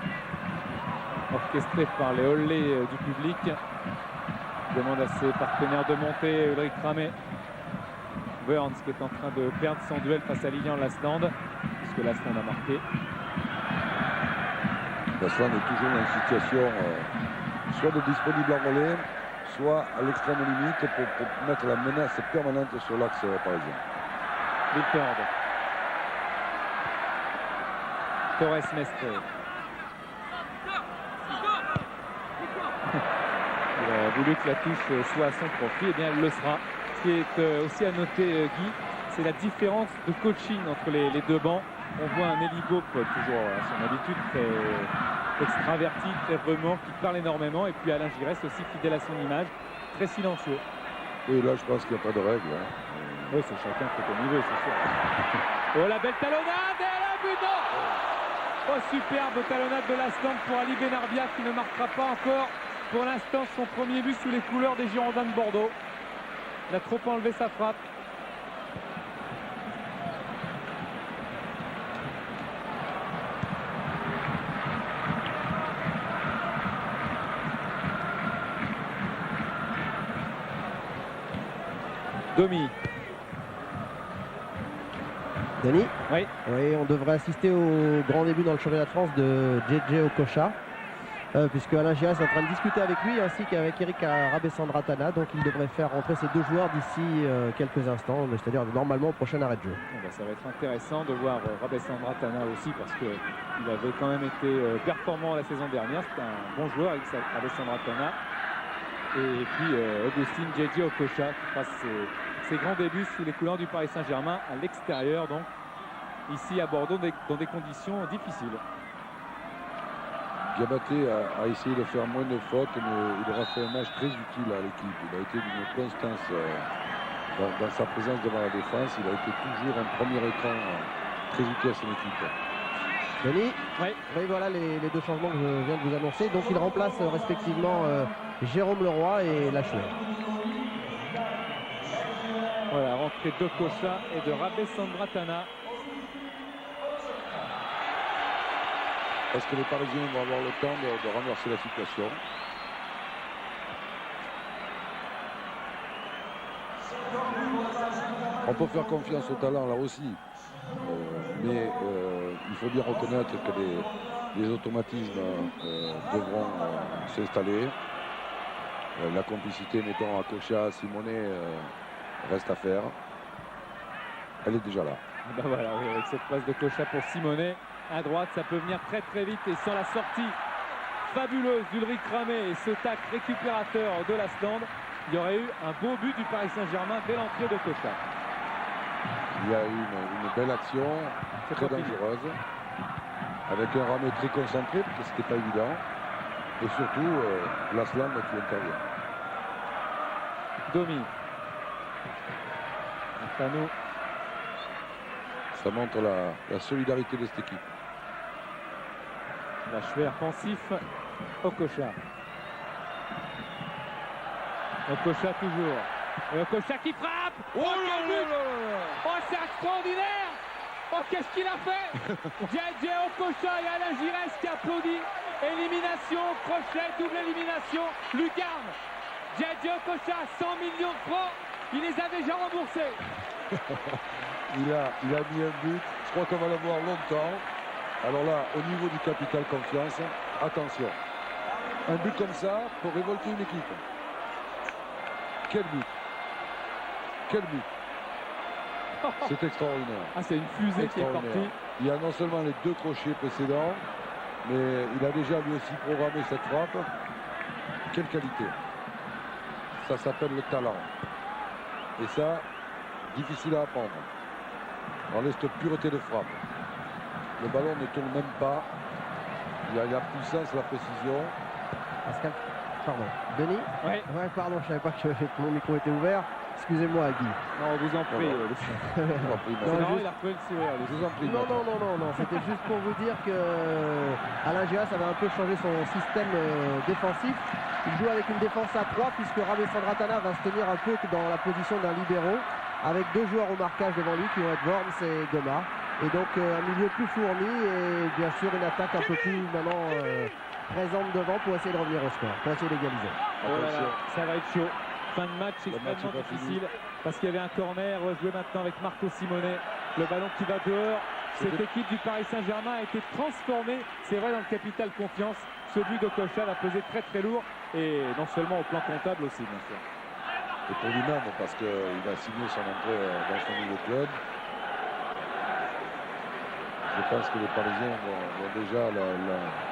orchestrée par les hollés du public. Il demande à ses partenaires de monter. Ulrich Ramé. Burns qui est en train de perdre son duel face à Lilian Lasland, puisque Lasland a marqué. Lasland est toujours dans une situation soit de disponible en relais, soit à l'extrême limite pour mettre la menace permanente sur l'axe parisien. Vilford. Torres Mestre. Il a voulu que la touche soit à son profit, et bien elle le sera. Ce qui est aussi à noter, Guy, c'est la différence de coaching entre les 2 bancs. On voit un Elie Gaupe, toujours à son habitude, très extraverti, très vraiment, qui parle énormément. Et puis Alain Giresse aussi fidèle à son image, très silencieux. Oui, là je pense qu'il n'y a pas de règle. Oui, c'est chacun fait comme il veut, c'est sûr. Oh, la belle talonnade et la but, non. Oh, superbe talonnade de Lasland pour Ali Benarbia qui ne marquera pas encore pour l'instant son premier but sous les couleurs des Girondins de Bordeaux. Il a trop enlevé sa frappe. Domi. Denis ? Oui. Oui, on devrait assister au grand début dans le championnat de France de JJ Okocha, puisque Alain Giresse est en train de discuter avec lui ainsi qu'avec Eric Rabessandratana. Donc il devrait faire rentrer ces 2 joueurs d'ici quelques instants, c'est-à-dire normalement au prochain arrêt de jeu. Bon, ça va être intéressant de voir Rabessandratana aussi, parce qu'il avait quand même été performant la saison dernière. C'est un bon joueur avec Rabessandratana. Et puis Augustine JJ Okocha qui passe ses grands débuts sous les couleurs du Paris Saint-Germain à l'extérieur, donc ici à Bordeaux dans des conditions difficiles. Diabaté a essayé de faire moins de fautes, mais il aura fait un match très utile à l'équipe. Il a été d'une constance dans sa présence devant la défense. Il a été toujours un premier écran très utile à son équipe. Denis ? Oui. Oui, voilà les 2 changements que je viens de vous annoncer. Donc il remplace respectivement Jérôme Leroy et Lachouet. Voilà, rentrée d'Okocha et de Rabessandratana. Est-ce que les Parisiens vont avoir le temps de renverser la situation? On peut faire confiance au talent là aussi. Mais il faut bien reconnaître que les automatismes devront s'installer. La complicité, mettons, à Kocha, Simonet, reste à faire. Elle est déjà là. Ben voilà, oui, avec cette passe de Kocha pour Simonet. À droite, ça peut venir très très vite, et sans la sortie fabuleuse d'Ulrich Ramé et ce tac récupérateur de Lasland, il y aurait eu un beau but du Paris Saint-Germain dès l'entrée de Kocha. Il y a eu une belle action, très dangereuse, avec un Ramé très concentré, parce que c'était pas évident, et surtout Lasland qui intervient. Domi. Fano. Ça montre la solidarité de cette équipe. Lachouet offensif. Okocha. Okocha toujours. Et Okocha qui frappe. Oh, quel but! Oh, c'est extraordinaire! Oh, qu'est-ce qu'il a fait? JJ Okocha et Alain Giresse qui applaudit. Élimination, crochet, double élimination, lucarne. JJ Okocha, 100 millions de francs, il les a déjà remboursés. Il a mis un but, je crois qu'on va le voir longtemps. Alors là, au niveau du capital confiance, attention. Un but comme ça pour révolter une équipe. Quel but! Quel but! C'est extraordinaire. Ah, c'est une fusée qui est partie. Il y a non seulement les 2 crochets précédents, mais il a déjà lui aussi programmé cette frappe. Quelle qualité! Ça s'appelle le talent. Et ça, difficile à apprendre. On laisse cette pureté de frappe. Le ballon ne tourne même pas. Il y a la puissance, la précision. Pascal, pardon. Denis? Ouais. Ouais, pardon, je savais pas que mon micro était ouvert. Excusez-moi, Guy. Non, on vous en prie. Je vous en prie, C'est Marc. marrant, il a retrouvé le sourire. lui. Je vous en prie, Non, Marc. non, c'était juste pour vous dire que Alain Giresse avait un peu changé son système défensif. Il joue avec une défense à 3 puisque Ramé Sandratana va se tenir un peu dans la position d'un libéro avec 2 joueurs au marquage devant lui qui vont être Worms et Goma. Et donc un milieu plus fourni et bien sûr une attaque un peu plus maintenant présente devant pour essayer de revenir au score, pour essayer d'égaliser. Oh là là, ça va être chaud. Fin de match Le match extrêmement est pas difficile parce qu'il y avait un corner joué maintenant avec Marco Simone. Le ballon qui va dehors. Cette équipe du Paris Saint-Germain a été transformée, c'est vrai, dans le capital confiance. Ce but d'Okocha va peser très très lourd et non seulement au plan comptable aussi, bien sûr. Et pour lui-même, parce qu'il va signer son entrée dans son nouveau club. Je pense que les Parisiens vont déjà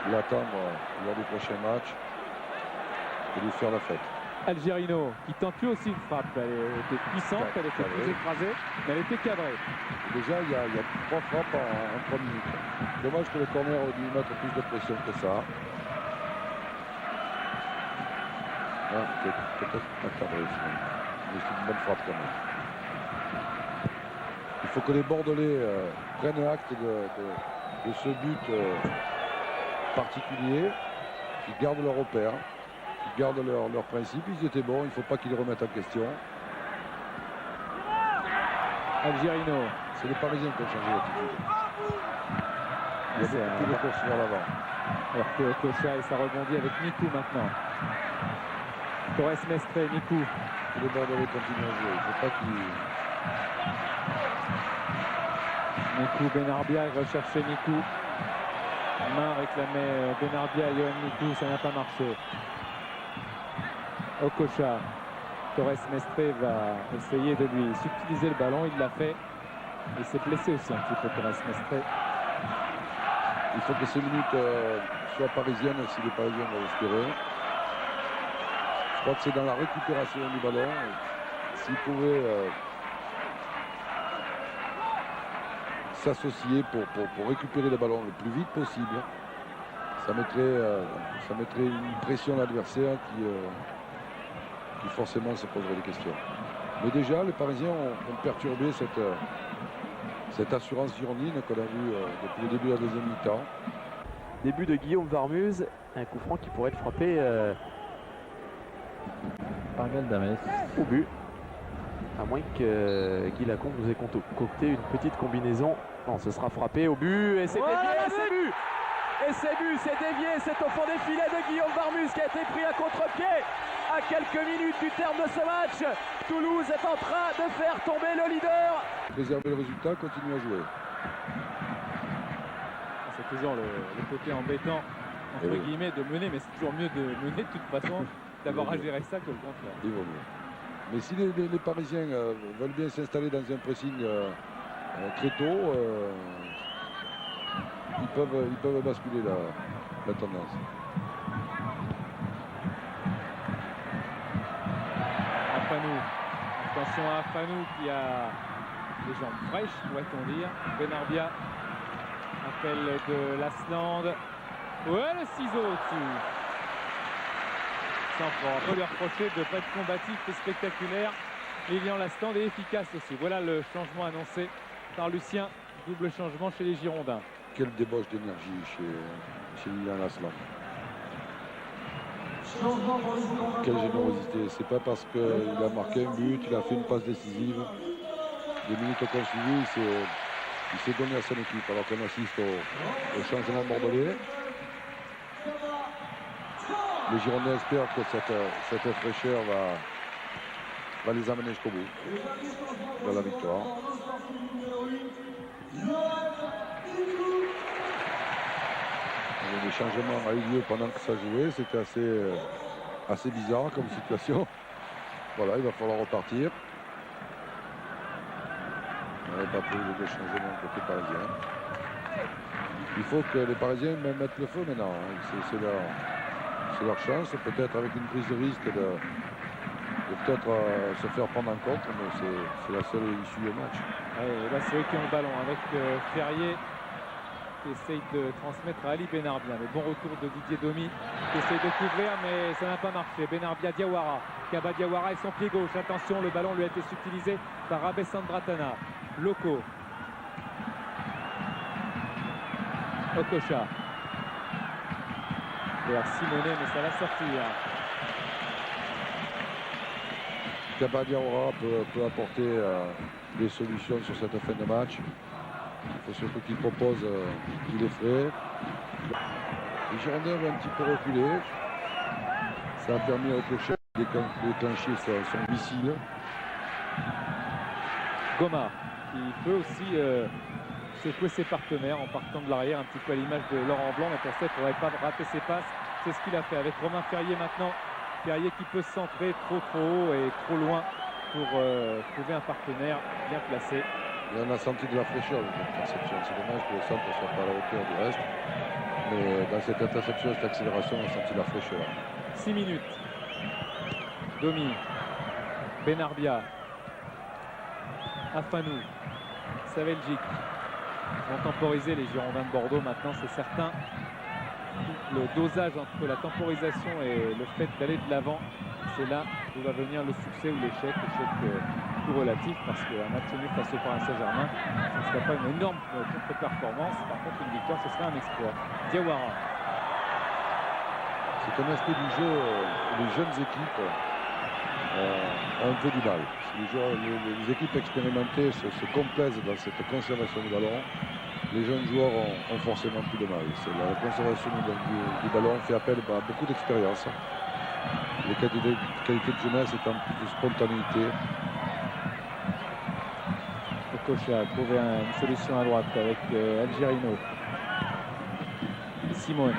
l'attendre lors du prochain match et lui faire la fête. Algerino qui tente lui aussi une frappe. Elle était puissante, elle était plus écrasée, mais elle était cadrée. Déjà, il y a 3 frappes en 3 minutes. Dommage que le corner aurait dû mettre plus de pression que ça. Ah, peut-être pas cadré finalement. Mais c'est une bonne frappe quand même. Il faut que les Bordelais prennent acte de ce but particulier, qu'ils gardent leur repère, qu'ils gardent leurs principes. Ils étaient bons, il ne faut pas qu'ils les remettent en question. Algerino. C'est les Parisiens qui ont changé l'attitude. Il y a beaucoup de courses vers l'avant. Alors que Okocha et ça rebondit avec Mikou maintenant. Torres Mestre, Mikou. Les Bordelais continuent à jouer. Il ne faut pas qu'ils... Mikou, Benarbia, il recherchait Mikou. Main réclamait Benarbia et Yoann Mikou, ça n'a pas marché. Okocha. Torres Mestre va essayer de lui subtiliser le ballon, il l'a fait. Il s'est blessé aussi un petit peu, Torres Mestre. Il faut que ces minutes soient parisiennes si les Parisiens vont espérer. Je crois que c'est dans la récupération du ballon. S'ils pouvaient s'associer pour récupérer le ballon le plus vite possible, ça mettrait une pression à l'adversaire qui forcément se poserait des questions. Mais déjà, les Parisiens ont perturbé cette assurance girondine qu'on a vue depuis le début de la deuxième mi-temps. Début de Guillaume Varmuz, un coup franc qui pourrait être frappé par Galdames au but. À moins que Guy Lacombe nous ait concocté une petite combinaison. Non, ce sera frappé au but et c'est dévié, c'est but. Et c'est but, c'est dévié, c'est au fond des filets de Guillaume Varmuz qui a été pris à contre-pied. À quelques minutes du terme de ce match, Toulouse est en train de faire tomber le leader. Préserver le résultat, continuer à jouer. C'est toujours le côté embêtant, entre guillemets, de mener, mais c'est toujours mieux de mener de toute façon, d'avoir à gérer ça que le contraire. Il vaut mieux. Mais si les Parisiens veulent bien s'installer dans un pressing très tôt, ils peuvent basculer la tendance. Afanou. Attention à Afanou qui a les jambes fraîches, pourrait-on dire. Benarbia. Appel de Lasland. Ouais, le ciseau au-dessus. On peut lui reprocher de ne pas être combatif et spectaculaire. Lilian Lasland est efficace aussi. Voilà le changement annoncé par Lucien. Double changement chez les Girondins. Quelle débauche d'énergie chez Lilian Lasland. Quelle générosité. C'est pas parce qu'il a marqué un but, il a fait une passe décisive. Des minutes qui ont suivi, il s'est donné à son équipe. Alors qu'on assiste au changement bordelais. Les Girondins espèrent que cette fraîcheur va les amener jusqu'au bout de la victoire. Les changements ont eu lieu pendant que ça jouait. C'était assez bizarre comme situation. Voilà, il va falloir repartir. On n'avait pas prévu de changements côté parisien. Il faut que les Parisiens mettent le feu maintenant. C'est leur chance, peut-être avec une prise de risque de peut-être se faire prendre en compte, mais c'est la seule issue du match. Ouais, là c'est eux qui ont le ballon avec Ferrier qui essaye de transmettre à Ali Benarbia. Le bon retour de Didier Domi qui essaye de couvrir, mais ça n'a pas marché. Benarbia, Diawara, Kaba Diawara et son pied gauche. Attention, le ballon lui a été subtilisé par Abe Sandratana. Loco. Okocha. Vers Simonet, mais ça va sortir. Kaba Diawara peut apporter des solutions sur cette fin de match. Il faut surtout qu'il propose qu'il est frais. Les Girondins avaient un petit peu reculé. Ça a permis au Cochet de déclencher son missile. Goma, qui peut aussi secouer ses partenaires en partant de l'arrière, un petit peu à l'image de Laurent Blanc, mais pour ça il ne faudrait pas rater ses passes. C'est ce qu'il a fait avec Romain Ferrier maintenant. Ferrier qui peut se centrer trop haut et trop loin pour trouver un partenaire bien placé. Et on a senti de la fraîcheur dans cette interception. C'est dommage que le centre ne soit pas à la hauteur du reste. Mais dans cette interception, cette accélération, on a senti de la fraîcheur. 6 minutes. Domi. Benarbia. Afanou. Saveljic. Ils vont temporiser les Girondins de Bordeaux maintenant, c'est certain. Le dosage entre la temporisation et le fait d'aller de l'avant, c'est là où va venir le succès ou l'échec tout relatif, parce qu'un match nul face au Paris Saint-Germain, ce ne serait pas une énorme contre-performance. Par contre, une victoire, ce serait un exploit. Diawara. C'est un aspect du jeu où les jeunes équipes ont un peu du mal. Les équipes expérimentées se complaisent dans cette conservation du ballon. Les jeunes joueurs ont forcément plus de mal. La conservation du ballon fait appel à beaucoup d'expérience. Les qualités de jeunesse étant plus de spontanéité. Okocha a trouvé une solution à droite avec Algerino. Simone.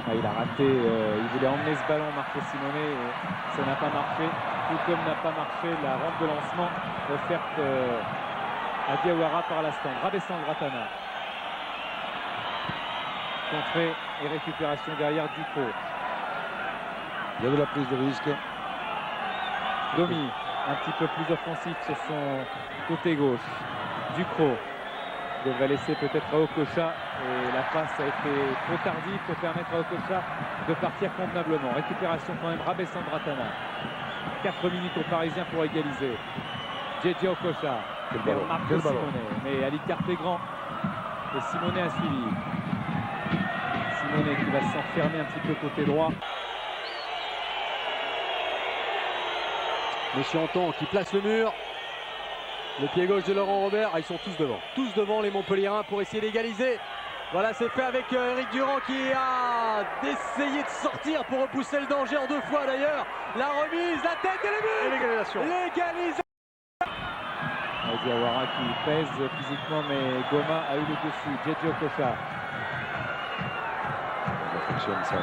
Il a raté, il voulait emmener ce ballon, Marco Simone, et ça n'a pas marché. Tout comme n'a pas marché la rampe de lancement offerte à Diawara par l'instant. Rabessandratana. Contrée et récupération derrière Ducrot. Il y avait la prise de risque. Domi, un petit peu plus offensif sur son côté gauche. Ducrot devrait laisser peut-être à Okocha, et la passe a été trop tardive pour permettre à Okocha de partir convenablement. Récupération quand même, Rabessandratana. 4 minutes aux Parisiens pour égaliser. JJ Okocha. Marco Simone, mais Ali Carpé-Grand et Simone a suivi. Simone qui va s'enfermer un petit peu côté droit. Méchianton qui place le mur. Le pied gauche de Laurent Robert. Ah, ils sont tous devant. Tous devant les Montpelliérains pour essayer d'égaliser. Voilà, c'est fait avec Eric Durand qui a essayé de sortir pour repousser le danger en 2 fois d'ailleurs. La remise, la tête et le but. L'égalisation. L'égalisation. Diawara qui pèse physiquement, mais Goma a eu le dessus. JJ Okocha. Ça fonctionne, ça.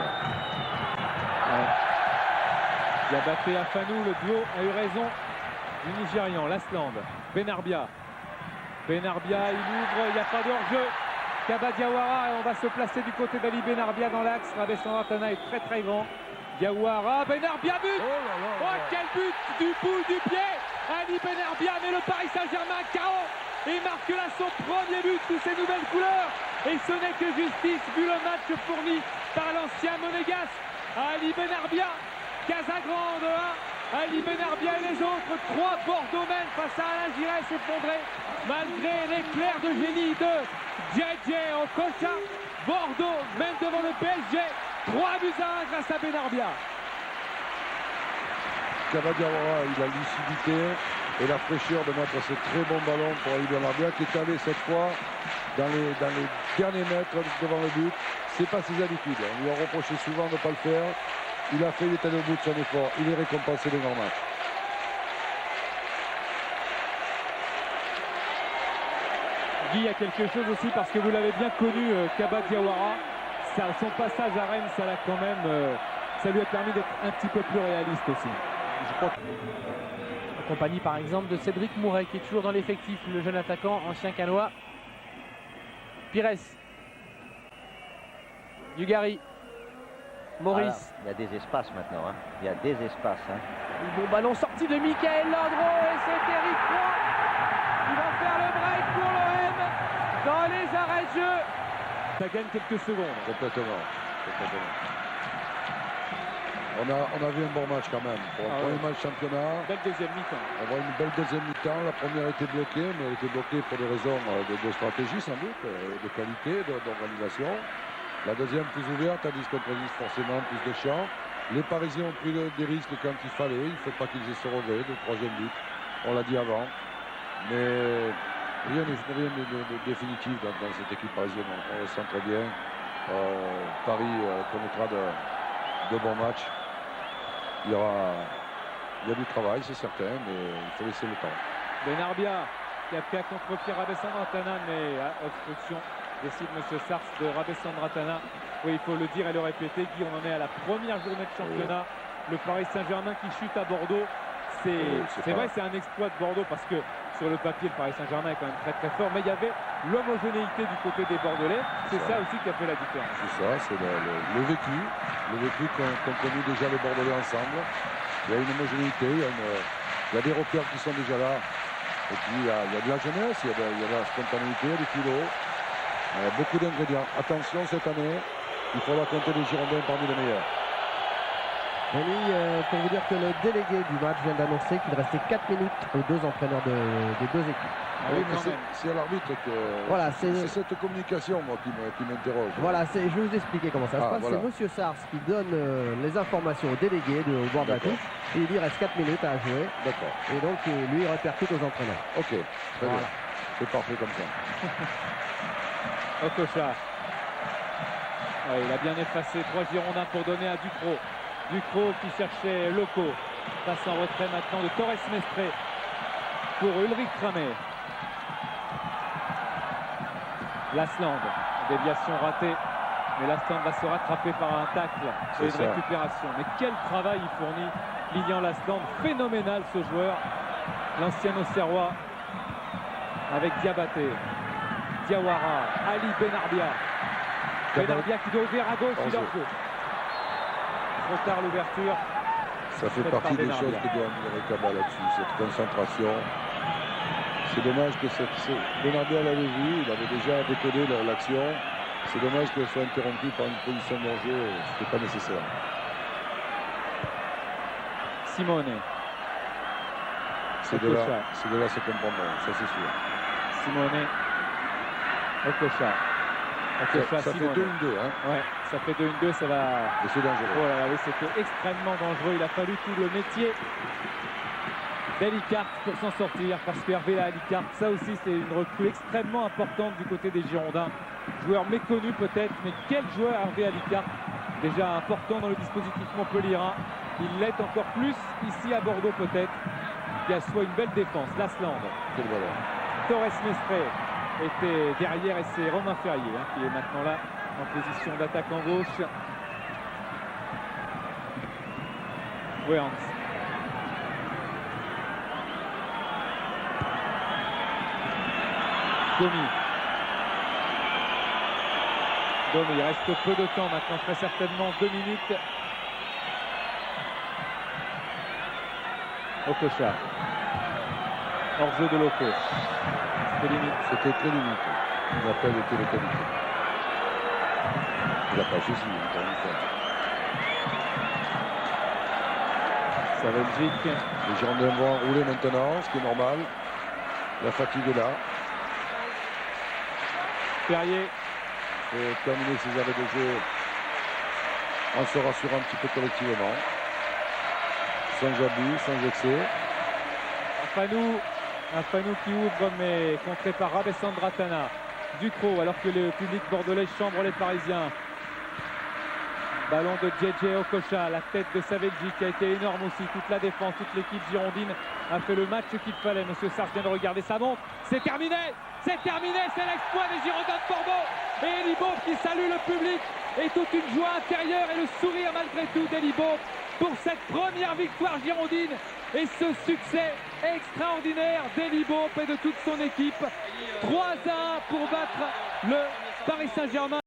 Diabaté Afanou, le duo a eu raison du Nigérian. Lasland, Benarbia. Benarbia, il ouvre, il n'y a pas de hors-jeu. Kaba Diawara, et on va se placer du côté d'Ali Benarbia dans l'axe. Rabessandratana est très très grand. Diawara, Benarbia, but. Oh, quel but du bout du pied. Ali Benarbia, mais le Paris Saint-Germain KO et marque là son premier but sous ses nouvelles couleurs. Et ce n'est que justice vu le match fourni par l'ancien Monégasque. Ali Benarbia, Casagrande 1, Ali Benarbia et les autres 3. Bordeaux mène face à Alain Giresse effondré malgré l'éclair de génie de JJ Okocha. Bordeaux mène devant le PSG 3-1 grâce à Benarbia. Kaba Diawara, il a la lucidité et la fraîcheur de mettre ce très bon ballon pour Ali Benarbia qui est allé cette fois dans les derniers mètres devant le but. C'est pas ses habitudes. On lui a reproché souvent de ne pas le faire. Il a fait, il est allé au bout de son effort. Il est récompensé de grand match. Guy, il y a quelque chose aussi parce que vous l'avez bien connu, Kaba Diawara. Son passage à Rennes, ça l'a quand même, ça lui a permis d'être un petit peu plus réaliste aussi. Je crois en compagnie par exemple de Cédric Mouret qui est toujours dans l'effectif, le jeune attaquant ancien Canois. Pires, Dugarry, Maurice. Il y a des espaces maintenant, hein. Il y a des espaces. Hein. Bon ballon sorti de Michael Landreau et c'est Eric Roy qui va faire le break pour l'OM dans les arrêts de jeu. Ça gagne quelques secondes. Complètement. On a vu un bon match quand même. Pour un premier match championnat. Belle deuxième mi-temps. On voit une belle deuxième mi-temps. La première était bloquée, mais elle était bloquée pour des raisons de stratégie sans doute, de qualité, d'organisation. La deuxième plus ouverte, tandis qu'on produit forcément plus de champs. Les Parisiens ont pris des risques quand il fallait. Il ne faut pas qu'ils aient ce regret de troisième but. On l'a dit avant. Mais rien de définitif dans cette équipe parisienne. On le sent très bien. Paris connaîtra de bons matchs. Il y a du travail, c'est certain, mais il faut laisser le temps. Benarbia qui a fait à contre-pied Rabessandratana, mais à obstruction décide M. Sars de Rabessandratana. Oui, il faut le dire et le répéter, Guy, on en est à la première journée de championnat. Le Paris Saint-Germain qui chute à Bordeaux. C'est vrai, c'est un exploit de Bordeaux parce que sur le papier, le Paris Saint-Germain est quand même très très fort, mais il y avait l'homogénéité du côté des Bordelais. C'est ça aussi qui a fait la différence. C'est ça, c'est le vécu qu'ont connu déjà les Bordelais ensemble. Il y a une homogénéité, il y a des repères qui sont déjà là. Et puis il y a de la jeunesse, il y a de la spontanéité, du culot. Beaucoup d'ingrédients. Attention, cette année, il faudra compter les Girondins parmi les meilleurs. Rémi, pour vous dire que le délégué du match vient d'annoncer qu'il restait 4 minutes aux deux entraîneurs des deux équipes. Oui, mais c'est à l'arbitre que... Voilà, c'est cette communication, moi, qui m'interroge. Voilà, je vais vous expliquer comment ça se passe. Voilà. C'est Monsieur Sars qui donne les informations au délégué au bord de la touche. Et il dit il reste 4 minutes à jouer. D'accord. Et donc, lui, il répercute aux entraîneurs. Ok, très bien. C'est parfait comme ça. Okocha. Ouais, il a bien effacé 3 Girondins pour donner à Ducrot. Ducrot qui cherchait Loco. Passe en retrait maintenant de Torres Mestre pour Ulrich Kramé. Lasland, déviation ratée, mais Lasland va se rattraper par un tacle et une récupération. Mais quel travail il fournit, Lilian Lasland, phénoménal ce joueur, l'ancien Auxerrois, avec Diabaté, Diawara, Ali Benarbia. Benarbia qui doit ouvrir à gauche, il leur jeu. Trop tard l'ouverture. Ça fait partie des choses que doit améliorer Kaba là-dessus, cette concentration. C'est dommage que Benarbia l'avait vu, il avait déjà décodé l'action. C'est dommage qu'elle soit interrompue par une position de jeu, c'était pas nécessaire. Simone. C'est de là ce qu'on prend, ça c'est sûr. Simone. Okocha. Ça fait 2-2, hein. Ouais, ça fait 2-2, ça va. Et c'est dangereux. Oh là là, oui, c'était extrêmement dangereux. Il a fallu tout le métier d'Alicart pour s'en sortir, parce que Hervé Alicart, ça aussi c'est une recrue extrêmement importante du côté des Girondins. Joueur méconnu peut-être, mais quel joueur Hervé Alicart, déjà important dans le dispositif montpelliérain. Il l'est encore plus ici à Bordeaux peut-être. Il y a soit une belle défense, Lasland. Quel valeur. Torres Mestre était derrière et c'est Romain Ferrier qui est maintenant là en position d'attaque en gauche. Wernz. Domi, il reste peu de temps maintenant, très certainement 2 minutes. Okocha. Hors-jeu de Loco. C'était très limite. Il n'a pas été de qualité. Il n'a pas saisi, encore une fois. Sa Belgique. Les Girondins vont rouler maintenant, ce qui est normal. La fatigue est là. Ferrier. Et terminer ses arrêts de jeu en se rassurant un petit peu collectivement. Sans abus, sans excès. Afanou qui ouvre mais contré par Rabessandratana. Ducrot alors que le public bordelais chambre les Parisiens. Ballon de JJ Okocha, la tête de Savelji qui a été énorme aussi. Toute la défense, toute l'équipe girondine a fait le match qu'il fallait. Monsieur Sarge vient de regarder sa montre. C'est terminé, c'est l'exploit des Girondins de Bordeaux. Et Eli Beauve qui salue le public et toute une joie intérieure et le sourire malgré tout d'Eli Beauve pour cette première victoire girondine et ce succès extraordinaire d'Eli Beauve et de toute son équipe. 3-1 pour battre le Paris Saint-Germain.